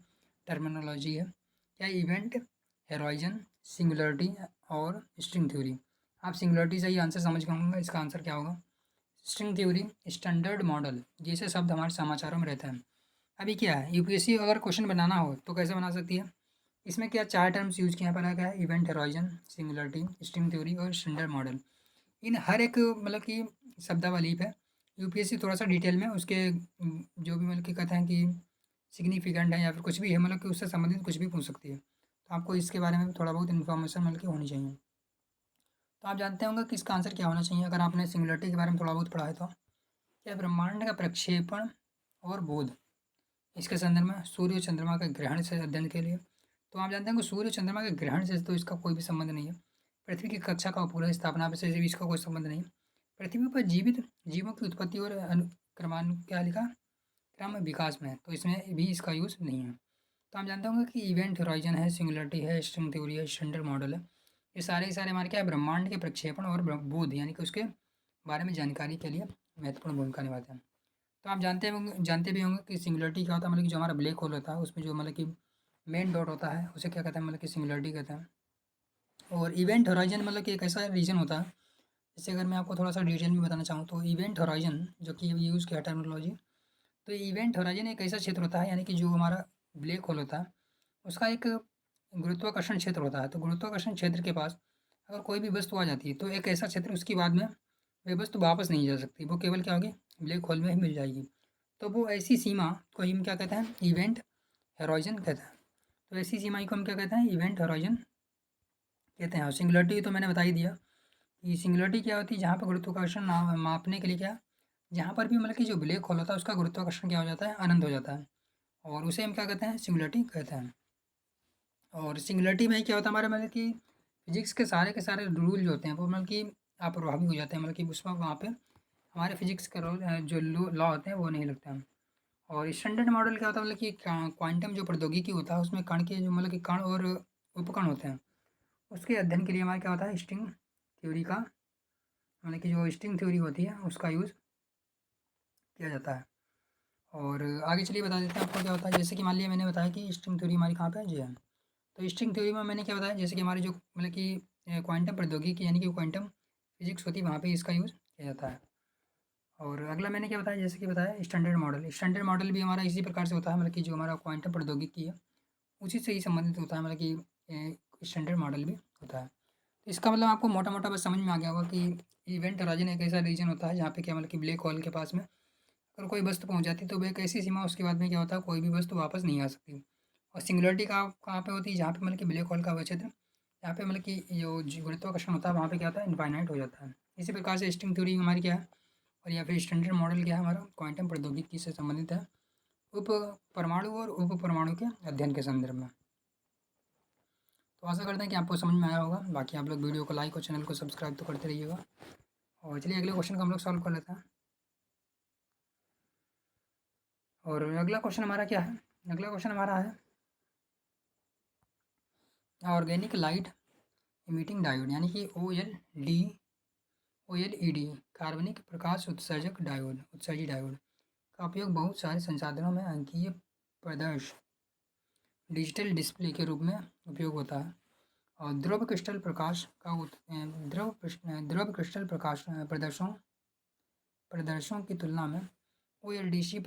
टर्मिनोलॉजी है। क्या इवेंट हेराइजन, सिंगुलरिटी और स्ट्रिंग थ्योरी। आप सिंगुलरिटी से ही आंसर समझ गए होंगे, इसका आंसर क्या होगा, स्ट्रिंग थ्योरी, स्टैंडर्ड मॉडल, जैसे शब्द हमारे समाचारों में रहते हैं। अभी क्या है, यूपीएससी अगर क्वेश्चन बनाना हो तो कैसे बना सकती है, इसमें क्या 4 टर्म्स यूज किए हैं, पहला क्या है, इवेंट हेराइजन, सिंगुलरिटी, स्ट्रिंग थ्योरी और स्टैंडर्ड मॉडल। इन हर एक मतलब कि शब्दावली पे यूपीएससी थोड़ा सा डिटेल में उसके जो भी मतलब कि कहते हैं कि सिग्निफिकेंट है या फिर कुछ भी है, मतलब कि उससे संबंधित कुछ भी पूछ सकती है। तो आपको इसके बारे में थोड़ा बहुत इन्फॉर्मेशन मतलब कि होनी चाहिए। तो आप जानते होंगे कि इसका आंसर क्या होना चाहिए, अगर आपने सिंगुलरिटी के बारे में थोड़ा बहुत पढ़ा है तो। क्या ब्रह्मांड का प्रक्षेपण और बोध, इसके संदर्भ में सूर्य और चंद्रमा के ग्रहण से अध्ययन के लिए। तो आप जानते हैं कि सूर्य चंद्रमा के ग्रहण से तो इसका कोई भी संबंध नहीं है। पृथ्वी की कक्षा का पूरा स्थापना से भी इसका कोई संबंध नहीं है। पृथ्वी पर जीवित जीवों की उत्पत्ति और अनुक्रमान क्या लिखा, क्रम विकास में, तो इसमें भी इसका यूज़ नहीं है। तो आप जानते होंगे कि इवेंट होराइजन है, सिंगुलरिटी है, स्ट्रिंग थ्योरी है, स्टैंडर्ड मॉडल है, ये सारे के सारे हमारे क्या है, ब्रह्मांड के प्रक्षेपण और बोध, यानी कि उसके बारे में जानकारी के लिए महत्वपूर्ण भूमिका निभाते हैं। तो आप जानते भी होंगे कि सिंगुलरिटी क्या होता है, मतलब कि जो हमारा ब्लैक होल होता है उसमें जो मतलब कि मेन डॉट होता है उसे क्या कहते हैं, मतलब कि सिंगुलरिटी कहते हैं। और इवेंट होराइजन मतलब कि एक ऐसा रीजन होता है, जैसे अगर मैं आपको थोड़ा सा डिटेल में बताना चाहूँ तो इवेंट होराइजन जो कि यूज़ किया टर्मिनोलॉजी, तो इवेंट होराइजन एक ऐसा क्षेत्र होता है यानी कि जो हमारा ब्लैक होल होता है उसका एक गुरुत्वाकर्षण क्षेत्र होता है। तो गुरुत्वाकर्षण क्षेत्र के पास अगर कोई भी वस्तु आ जाती है तो एक ऐसा क्षेत्र उसकी बाद में वे वस्तु वापस नहीं जा सकती, वो केवल क्या होगी, ब्लैक होल में ही मिल जाएगी। तो वो ऐसी सीमा को हम क्या कहते हैं, इवेंट होराइजन कहते हैं। तो ऐसी सीमा को हम क्या कहते हैं, इवेंट होराइजन कहते हैं। और सिंगुलरिटी तो मैंने बता ही दिया कि सिंगुलरिटी क्या होती है, जहाँ पर गुरुत्वाकर्षण मापने के लिए क्या, जहाँ पर भी मतलब कि जो ब्लैक होल होता है उसका गुरुत्वाकर्षण क्या हो जाता है, अनंत हो जाता है, और उसे हम क्या कहते हैं, सिंगुलरिटी कहते हैं। और सिंगुलरिटी में क्या होता है हमारे, मतलब कि फिजिक्स के सारे रूल जो होते हैं वो मतलब कि अप्रभावी हो जाते हैं, मतलब कि उसमें वहाँ पे हमारे फिजिक्स का रोल जो लॉ होते हैं वो नहीं लगता है। और स्टैंडर्ड मॉडल क्या होता है, मतलब कि क्वांटम जो प्रौद्योगिकी होता है उसमें कण के जो मतलब कि कण और उपकण होते हैं उसके अध्ययन के लिए हमारा क्या होता है, स्ट्रिंग थ्योरी का, मतलब कि जो स्ट्रिंग थ्योरी होती है उसका यूज़ किया जाता है। और आगे चलिए बता देते हैं आपको क्या होता है। जैसे कि मान लिया मैंने बताया कि स्ट्रिंग थ्योरी हमारी कहाँ पे है, जी हाँ। तो स्ट्रिंग थ्योरी में मैंने क्या बताया, जैसे कि हमारी जो मतलब कि क्वांटम प्रौद्योगिकी यानी कि क्वांटम फिजिक्स होती है वहाँ पे इसका यूज़ किया जाता है। और अगला मैंने क्या बताया, जैसे कि बताया स्टैंडर्ड मॉडल। स्टैंडर्ड मॉडल भी हमारा इसी प्रकार से होता है, मतलब कि जो हमारा क्वांटम प्रौद्योगिकी है उसी से ही संबंधित होता है, मतलब कि स्टैंडर्ड मॉडल भी होता है। तो इसका मतलब आपको मोटा मोटा बस समझ में आ गया होगा कि इवेंट होराइजन एक ऐसा रीजन होता है जहाँ पे क्या मतलब कि ब्लैक होल के पास में अगर कोई वस्तु पहुँच जाती है तो वह एक ऐसी सीमा, उसके बाद में क्या होता है, कोई भी वस्तु वापस नहीं आ सकती। और सिंगुलरिटी कहाँ पे होती है, जहाँ पे मतलब कि ब्लैक होल का वह क्षेत्र, जहाँ पे मतलब कि जो गुरुत्वाकर्षण होता है वहाँ पे क्या होता है, इनफाइनाइट हो जाता है। इसी प्रकार से स्ट्रिंग थ्योरी हमारी क्या है, और या फिर स्टैंडर्ड मॉडल क्या है हमारा, क्वांटम प्रौद्योगिकी से संबंधित है, उप परमाणु और उप परमाणु के अध्ययन के संदर्भ में। तो आशा करते हैं कि आपको समझ में आया होगा। बाकी आप लोग वीडियो को लाइक और चैनल को सब्सक्राइब तो करते रहिएगा। और चलिए अगले क्वेश्चन को हम लोग सॉल्व कर लेते हैं। और अगला क्वेश्चन हमारा क्या है, अगला क्वेश्चन हमारा है ऑर्गेनिक लाइट इमिटिंग डायोड यानी कि OLED कार्बनिक प्रकाश उत्सर्जक डायोड, उत्सर्जी डायोड का उपयोग बहुत सारे संसाधनों में अंकीय प्रदर्श डिजिटल डिस्प्ले के रूप में उपयोग होता है। और ध्रुव क्रिस्टल प्रकाश का ध्रुव क्रिस्टल प्रकाश प्रदर्शनों की तुलना में OLDC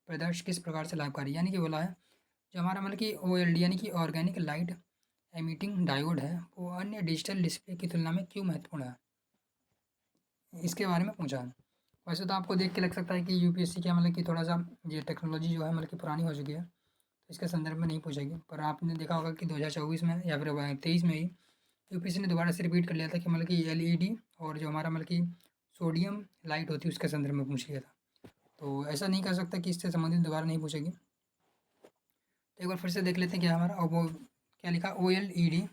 प्रदर्श किस प्रकार से लाभकारी, यानी कि बोला है जो हमारा मतलब कि OLD यानी कि ऑर्गेनिक लाइट एमिटिंग डायोड है वो अन्य डिजिटल डिस्प्ले की तुलना में क्यों महत्वपूर्ण है, इसके बारे में पूछा है। वैसे तो आपको देख के लग सकता है कि यूपीएससी क्या मतलब कि थोड़ा सा ये टेक्नोलॉजी जो है मतलब कि पुरानी हो चुकी है, तो इसके संदर्भ में नहीं पूछेगी। पर आपने देखा होगा कि 2024 में या फिर 23 में ही यूपीएससी ने दोबारा से रिपीट कर लिया था कि मतलब कि एलईडी और जो हमारा मतलब कि सोडियम लाइट होती है उसके संदर्भ में पूछ लिया था। तो ऐसा नहीं कर सकता कि इससे संबंधित दोबारा नहीं पूछेगी। तो एक बार फिर से देख लेते हैं क्या हमारा, और वो क्या लिखा, OLED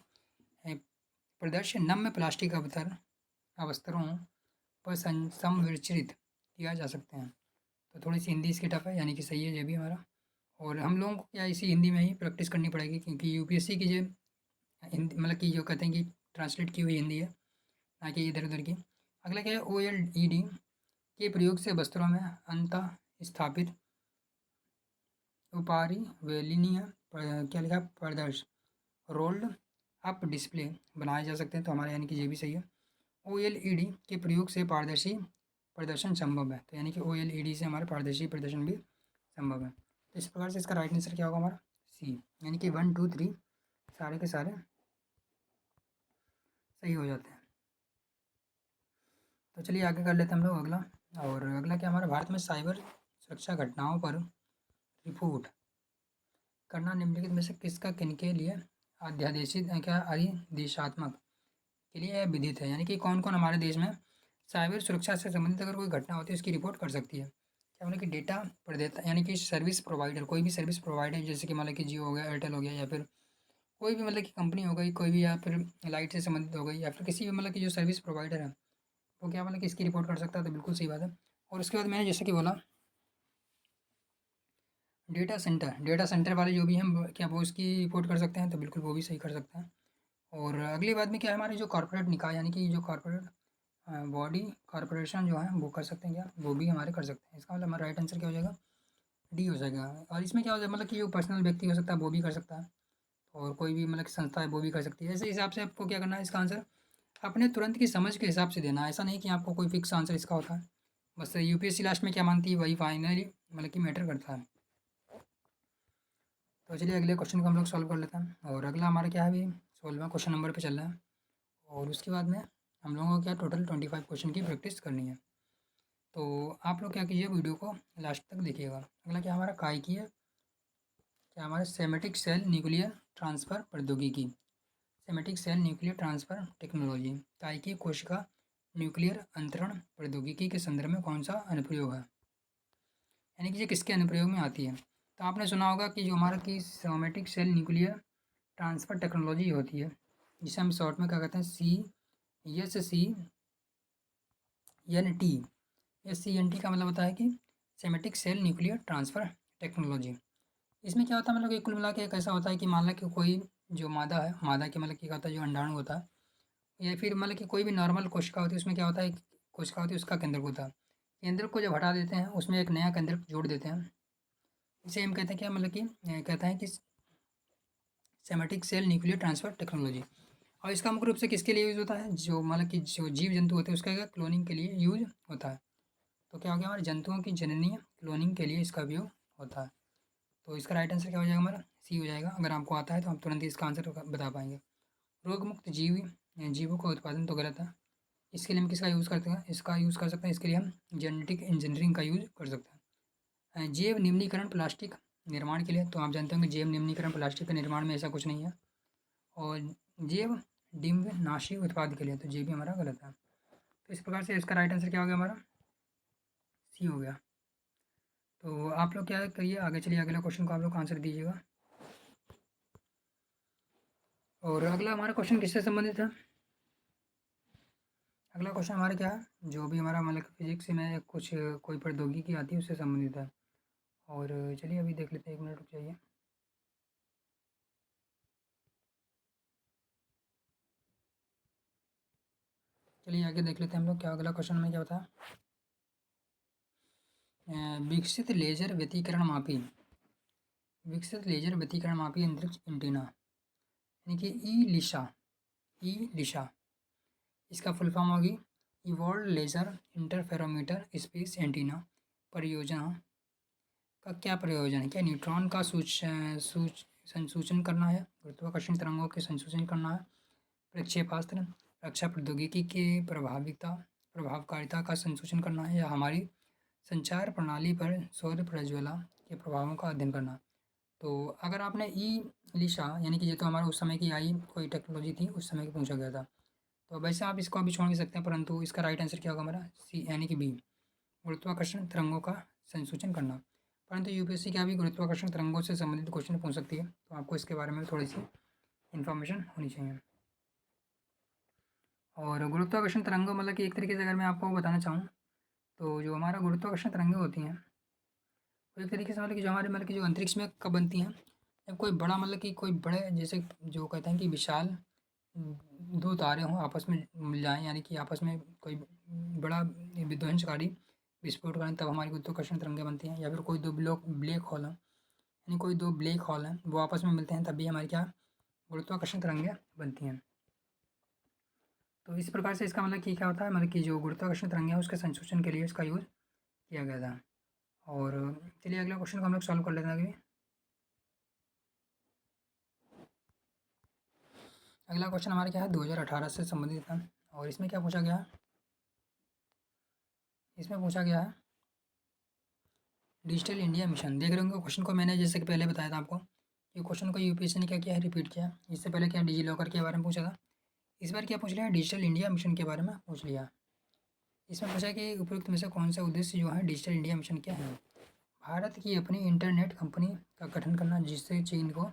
प्रदर्शन नम्य प्लास्टिक अवस्तरों पर संविचरित किया जा सकते हैं। तो थोड़ी सी हिंदी इसकी टफ है, यानी कि सही है ये भी हमारा। और हम लोगों को क्या इसी हिंदी में ही प्रैक्टिस करनी पड़ेगी, क्योंकि यूपीएससी की जो हिंदी मतलब कि जो कहते हैं कि ट्रांसलेट की हुई हिंदी है, ना कि इधर उधर की। अगला क्या है, OLED के प्रयोग से वस्त्रों में अंतः स्थापित उपरिवेलनीय क्या लिखा, प्रदर्श रोल्ड अप डिस्प्ले बनाए जा सकते हैं। तो हमारे यानी कि ये भी सही है। OLED के प्रयोग से पारदर्शी प्रदर्शन संभव है, तो यानी कि OLED से हमारा पारदर्शी प्रदर्शन भी संभव है। तो इस प्रकार से इसका राइट आंसर क्या होगा हमारा, सी, यानी कि 1 2 3 सारे के सारे सही हो जाते हैं। तो चलिए आगे कर लेते हैं हम लोग अगला। और अगला क्या हमारा, भारत में साइबर सुरक्षा घटनाओं पर रिपोर्ट करना निम्नलिखित में से किसका किनके लिए अध्यादेशित क्या अधिदेशात्मक के लिए विधित है, यानी कि कौन कौन हमारे देश में साइबर सुरक्षा से संबंधित अगर कोई घटना होती है उसकी रिपोर्ट कर सकती है। क्या मतलब कि डेटा प्रदाता यानी कि सर्विस प्रोवाइडर, कोई भी सर्विस प्रोवाइडर जैसे कि मतलब कि जियो हो गया, एयरटेल हो गया, या फिर कोई भी मतलब कि कंपनी हो गई कोई भी, या फिर लाइट से संबंधित हो गई, या फिर किसी भी मतलब कि जो सर्विस प्रोवाइडर है वो क्या मतलब कि इसकी रिपोर्ट कर सकता है। तो बिल्कुल सही बात है। और उसके बाद मैंने जैसे कि बोला डेटा सेंटर वाले जो भी हैं क्या वो इसकी रिपोर्ट कर सकते हैं, तो बिल्कुल वो भी सही कर सकते हैं। और अगली बात में क्या है, हमारे जो कॉर्पोरेट निकाय यानी कि जो कॉर्पोरेट बॉडी कॉर्पोरेशन जो है वो कर सकते हैं, क्या वो भी हमारे कर सकते हैं। इसका मतलब हमारा राइट आंसर क्या हो जाएगा, डी हो जाएगा। और इसमें क्या हो जाएगा, मतलब कि जो पर्सनल व्यक्ति हो सकता है वो भी कर सकता है। और कोई भी मतलब संस्था है वो भी कर सकती है। ऐसे हिसाब से आपको क्या करना है, इसका आंसर अपने तुरंत की समझ के हिसाब से देना है। ऐसा नहीं कि आपको कोई फिक्स आंसर इसका होता है। बस यूपीएससी लास्ट में क्या मानती है वही फाइनली मतलब कि मैटर करता है। तो चलिए अगले क्वेश्चन को हम लोग सॉल्व कर लेते हैं। और अगला हमारा क्या है, अभी 16वां क्वेश्चन नंबर पे चल रहा है। और उसके बाद में हम लोगों को क्या टोटल 25 क्वेश्चन की प्रैक्टिस करनी है। तो आप लोग क्या कीजिए, वीडियो को लास्ट तक देखिएगा। अगला क्या हमारा काय की है, क्या हमारा सेमेटिक सेल न्यूक्लियर ट्रांसफ़र प्रौद्योगिकी, somatic cell nuclear transfer technology, काय की कोशिका न्यूक्लियर अंतरण प्रौद्योगिकी के संदर्भ में कौन सा अनुप्रयोग है, यानी कि ये किसके अनुप्रयोग में आती है। तो आपने सुना होगा कि जो हमारा की somatic cell nuclear transfer technology होती है, जिसे हम शॉर्ट में क्या कहते हैं CSCNT। SCNT का मतलब होता है कि somatic cell nuclear transfer technology. इसमें क्या होता है, मतलब कि कुल मिला के एक ऐसा होता है कि मान लो कि कोई जो मादा है, मादा के मतलब क्या होता है, जो अंडाणु होता है, या फिर मतलब कि कोई भी नॉर्मल कोशिका होती है, उसमें क्या होता है, कोशिका होती है उसका केंद्रक होता है। केंद्रक को जब हटा देते हैं उसमें एक नया केंद्रक जोड़ देते हैं। इसे हम कहते हैं क्या, मतलब कि कहते हैं कि somatic cell nuclear transfer technology. और इसका मुख्य रूप से किसके लिए यूज़ होता है, जो मतलब कि जो जीव जंतु होते हैं उसका क्या क्लोनिंग के लिए यूज होता है। तो क्या हो गया, हमारे जंतुओं की जननी क्लोनिंग के लिए इसका उपयोग होता है। तो इसका राइट आंसर क्या हो जाएगा, हमारा सी हो जाएगा। अगर आपको आता है तो आप तुरंत ही इसका आंसर बता पाएंगे। रोग मुक्त जीवों का उत्पादन तो गलत है। इसके लिए हम किसका यूज़ करते हैं, इसका यूज़ कर सकते हैं, इसके लिए हम जेनेटिक इंजीनियरिंग का यूज़ कर सकते हैं। जैव निम्नीकरण प्लास्टिक निर्माण के लिए, तो आप जानते होंगे जैव निम्नीकरण प्लास्टिक के निर्माण में ऐसा कुछ नहीं है। और जैव डिम्बनाशी उत्पाद के लिए, तो जे भी हमारा गलत है। तो इस प्रकार से इसका राइट आंसर क्या हो गया, हमारा सी हो गया। तो आप लोग क्या करिए, आगे चलिए, अगले क्वेश्चन को आप लोग आंसर दीजिएगा। और अगला हमारा क्वेश्चन किससे संबंधित है, अगला क्वेश्चन हमारा क्या है, जो भी हमारा मतलब फिजिक्स में कुछ कोई प्रौद्योगिकी आती है उससे संबंधित है। और चलिए अभी देख लेते हैं, 1 मिनट रुक जाइए। चलिए आगे देख लेते हैं हम लोग, क्या अगला क्वेश्चन में क्या होता है। विकसित लेजर व्यतिकरण मापी, विकसित लेजर व्यतिकरण मापी अंतरिक्ष एंटीना, यानी कि ई लिशा, इसका फुल फॉर्म होगी evolve laser interferometer space antenna परियोजना का क्या प्रयोजन है। क्या न्यूट्रॉन का संसूचन करना है, गुरुत्वाकर्षण तरंगों के संसूचन करना है, प्रक्षेपास्त्र रक्षा प्रौद्योगिकी के प्रभावकारिता का संसूचन करना है, या हमारी संचार प्रणाली पर सौर प्रज्वला के प्रभावों का अध्ययन करना। तो अगर आपने ई लिशा यानी कि ये तो हमारा उस समय की आई कोई टेक्नोलॉजी थी, उस समय की पूछा गया था। तो वैसे आप इसको अभी छोड़ नहीं सकते हैं, परंतु इसका राइट आंसर क्या होगा, हमारा सी यानी कि बी, गुरुत्वाकर्षण तरंगों का संसूचन करना। परंतु यूपीएससी क्या भी गुरुत्वाकर्षण तरंगों से संबंधित क्वेश्चन पूछ सकती है, तो आपको इसके बारे में थोड़ी सी इन्फॉर्मेशन होनी चाहिए। और गुरुत्वाकर्षण तरंगों मतलब कि एक तरीके से अगर मैं आपको बताना चाहूँ, तो जो हमारा गुरुत्वाकर्षण तरंगें होती हैं वो एक तरीके से मतलब कि जो हमारे मतलब कि जो अंतरिक्ष में कब बनती हैं, जब कोई बड़ा मतलब कि कोई बड़े जैसे जो कहते हैं कि विशाल 2 तारे हों आपस में मिल जाएँ, यानी कि आपस में कोई बड़ा विध्वंसकारी विस्फोट करें, तब हमारी गुरुत्वाकर्षण तरंगें बनती हैं। या फिर कोई 2 ब्लैक होल हैं, यानी कोई 2 ब्लैक होल हैं वो आपस में मिलते हैं, तब भी हमारी क्या गुरुत्वाकर्षण तरंगें बनती हैं। तो इस प्रकार से इसका मतलब कि क्या होता है, मतलब कि जो गुरुत्वाकर्षण तरंगें हैं उसके संसूचन के लिए इसका यूज़ किया गया था। और चलिए अगला क्वेश्चन को हम लोग सॉल्व कर लेते हैं अभी। अगला क्वेश्चन हमारा क्या है, 2018 से संबंधित है। और इसमें क्या पूछा गया है, इसमें पूछा गया है डिजिटल इंडिया मिशन। देख रहे होंगे क्वेश्चन को, मैंने जैसे कि पहले बताया था आपको, ये क्वेश्चन को यूपीएससी ने क्या किया है, रिपीट किया। इससे पहले क्या डिजी लॉकर के बारे में पूछा था, इस बार क्या पूछ लिया, डिजिटल इंडिया मिशन के बारे में पूछ लिया। इसमें पूछा कि उपयुक्त में से कौन सा उद्देश्य जो है डिजिटल इंडिया मिशन क्या है। भारत की अपनी इंटरनेट कंपनी का गठन करना, जिससे चीन को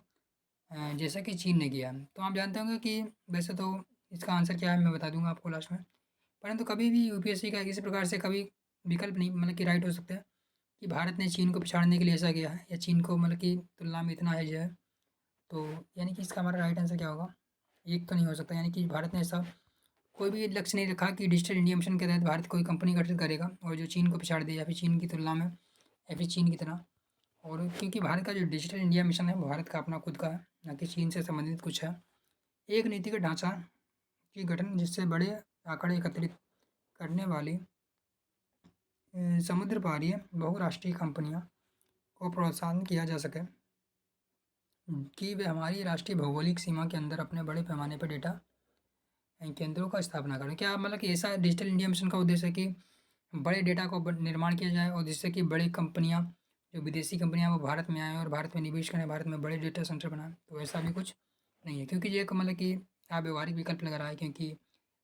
जैसा कि चीन ने किया। तो आप जानते होंगे कि वैसे तो इसका आंसर क्या है मैं बता दूंगा आपको लास्ट में, परंतु कभी भी यूपीएससी का किसी प्रकार से कभी विकल्प नहीं मतलब कि राइट हो सकता है कि भारत ने चीन को पिछाड़ने के लिए ऐसा किया है, या चीन को मतलब कि तुलना में इतना है जो है। तो यानी कि इसका हमारा राइट आंसर क्या होगा, एक तो नहीं हो सकता। यानी कि भारत ने ऐसा कोई भी लक्ष्य नहीं रखा कि डिजिटल इंडिया मिशन के तहत भारत कोई कंपनी गठित करेगा और जो चीन को पिछाड़ दे, या फिर चीन की तुलना में, या फिर चीन की तरह और क्योंकि भारत का जो डिजिटल इंडिया मिशन है वो भारत का अपना खुद का है, ना कि चीन से संबंधित कुछ है। एक नीतिगत ढांचा की गठन जिससे बड़े आंकड़े एकत्रित करने वाली समुद्र पारीय बहुराष्ट्रीय कंपनियां को प्रोत्साहन किया जा सके कि वे हमारी राष्ट्रीय भौगोलिक सीमा के अंदर अपने बड़े पैमाने पर डेटा केंद्रों का स्थापना करें। क्या मतलब कि ऐसा डिजिटल इंडिया मिशन का उद्देश्य है कि बड़े डेटा को निर्माण किया जाए और जिससे कि बड़ी कंपनियां, जो विदेशी कंपनियां, वो भारत में आएँ और भारत में निवेश करें, भारत में बड़े डेटा सेंटर बनाएं। तो ऐसा भी कुछ नहीं है, क्योंकि ये एक मतलब कि अव्यवहारिक विकल्प लग रहा है, क्योंकि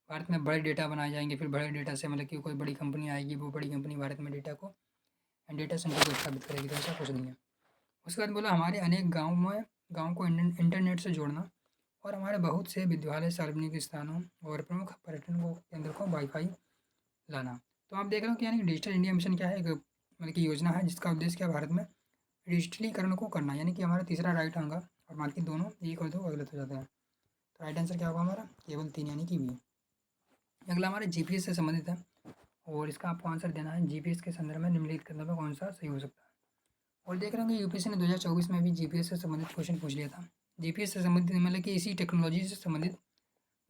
भारत में बड़े डेटा बनाए जाएंगे, फिर बड़े डेटा से मतलब कि कोई बड़ी कंपनी आएगी, वो बड़ी कंपनी भारत में डेटा सेंटर को स्थापित करेगी। तो ऐसा कुछ नहीं है। उसके बाद बोला हमारे अनेक गाँव को इंटरनेट से जोड़ना और हमारे बहुत से विद्यालय, सार्वजनिक स्थानों और प्रमुख पर्यटन को केंद्र को वाईफाई लाना। तो आप देख रहे हो कि यानी कि डिजिटल इंडिया मिशन क्या है, एक मतलब कि योजना है जिसका उद्देश्य क्या है, भारत में डिजिटलीकरण को करना। यानी कि हमारा तीसरा राइट होगा और बाकी दोनों एक और दो गलत हो जाते हैं। तो राइट आंसर क्या होगा हमारा, केवल 3 यानी कि बी। अगला हमारे जीपीएस से संबंधित है और इसका आपको आंसर देना है, जीपीएस के संदर्भ में निम्नलिखित करने में कौन सा सही हो सकता है। और देख रहे होंगे यूपीएससी ने 2024 में भी जीपीएस से संबंधित क्वेश्चन पूछ लिया था। जीपीएस से संबंधित मतलब कि इसी टेक्नोलॉजी से संबंधित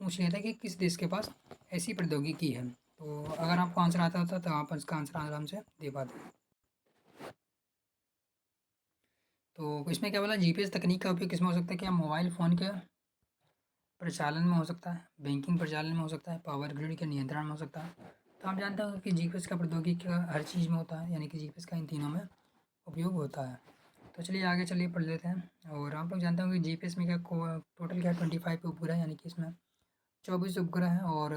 पूछ लिया था कि किस देश के पास ऐसी प्रौद्योगिकी है। तो अगर आपको आंसर आता होता तो आप इसका आंसर आराम से दे पाते। तो इसमें क्या बोला, जीपीएस तकनीक का उपयोग किसमें हो सकता है, क्या मोबाइल फ़ोन के प्रचालन में हो सकता है, बैंकिंग प्रचालन में हो सकता है, पावर ग्रिड के नियंत्रण में हो सकता है। तो आप जानते हो कि जीपीएस का प्रौद्योगिकी का हर चीज़ में होता है, यानी कि जीपीएस का इन तीनों में उपयोग होता है। तो चलिए आगे चलिए पढ़ लेते हैं। और आप लोग जानते होंगे जीपीएस में क्या टोटल क्या 25 उपग्रह है, यानी कि इसमें 24 उपग्रह हैं और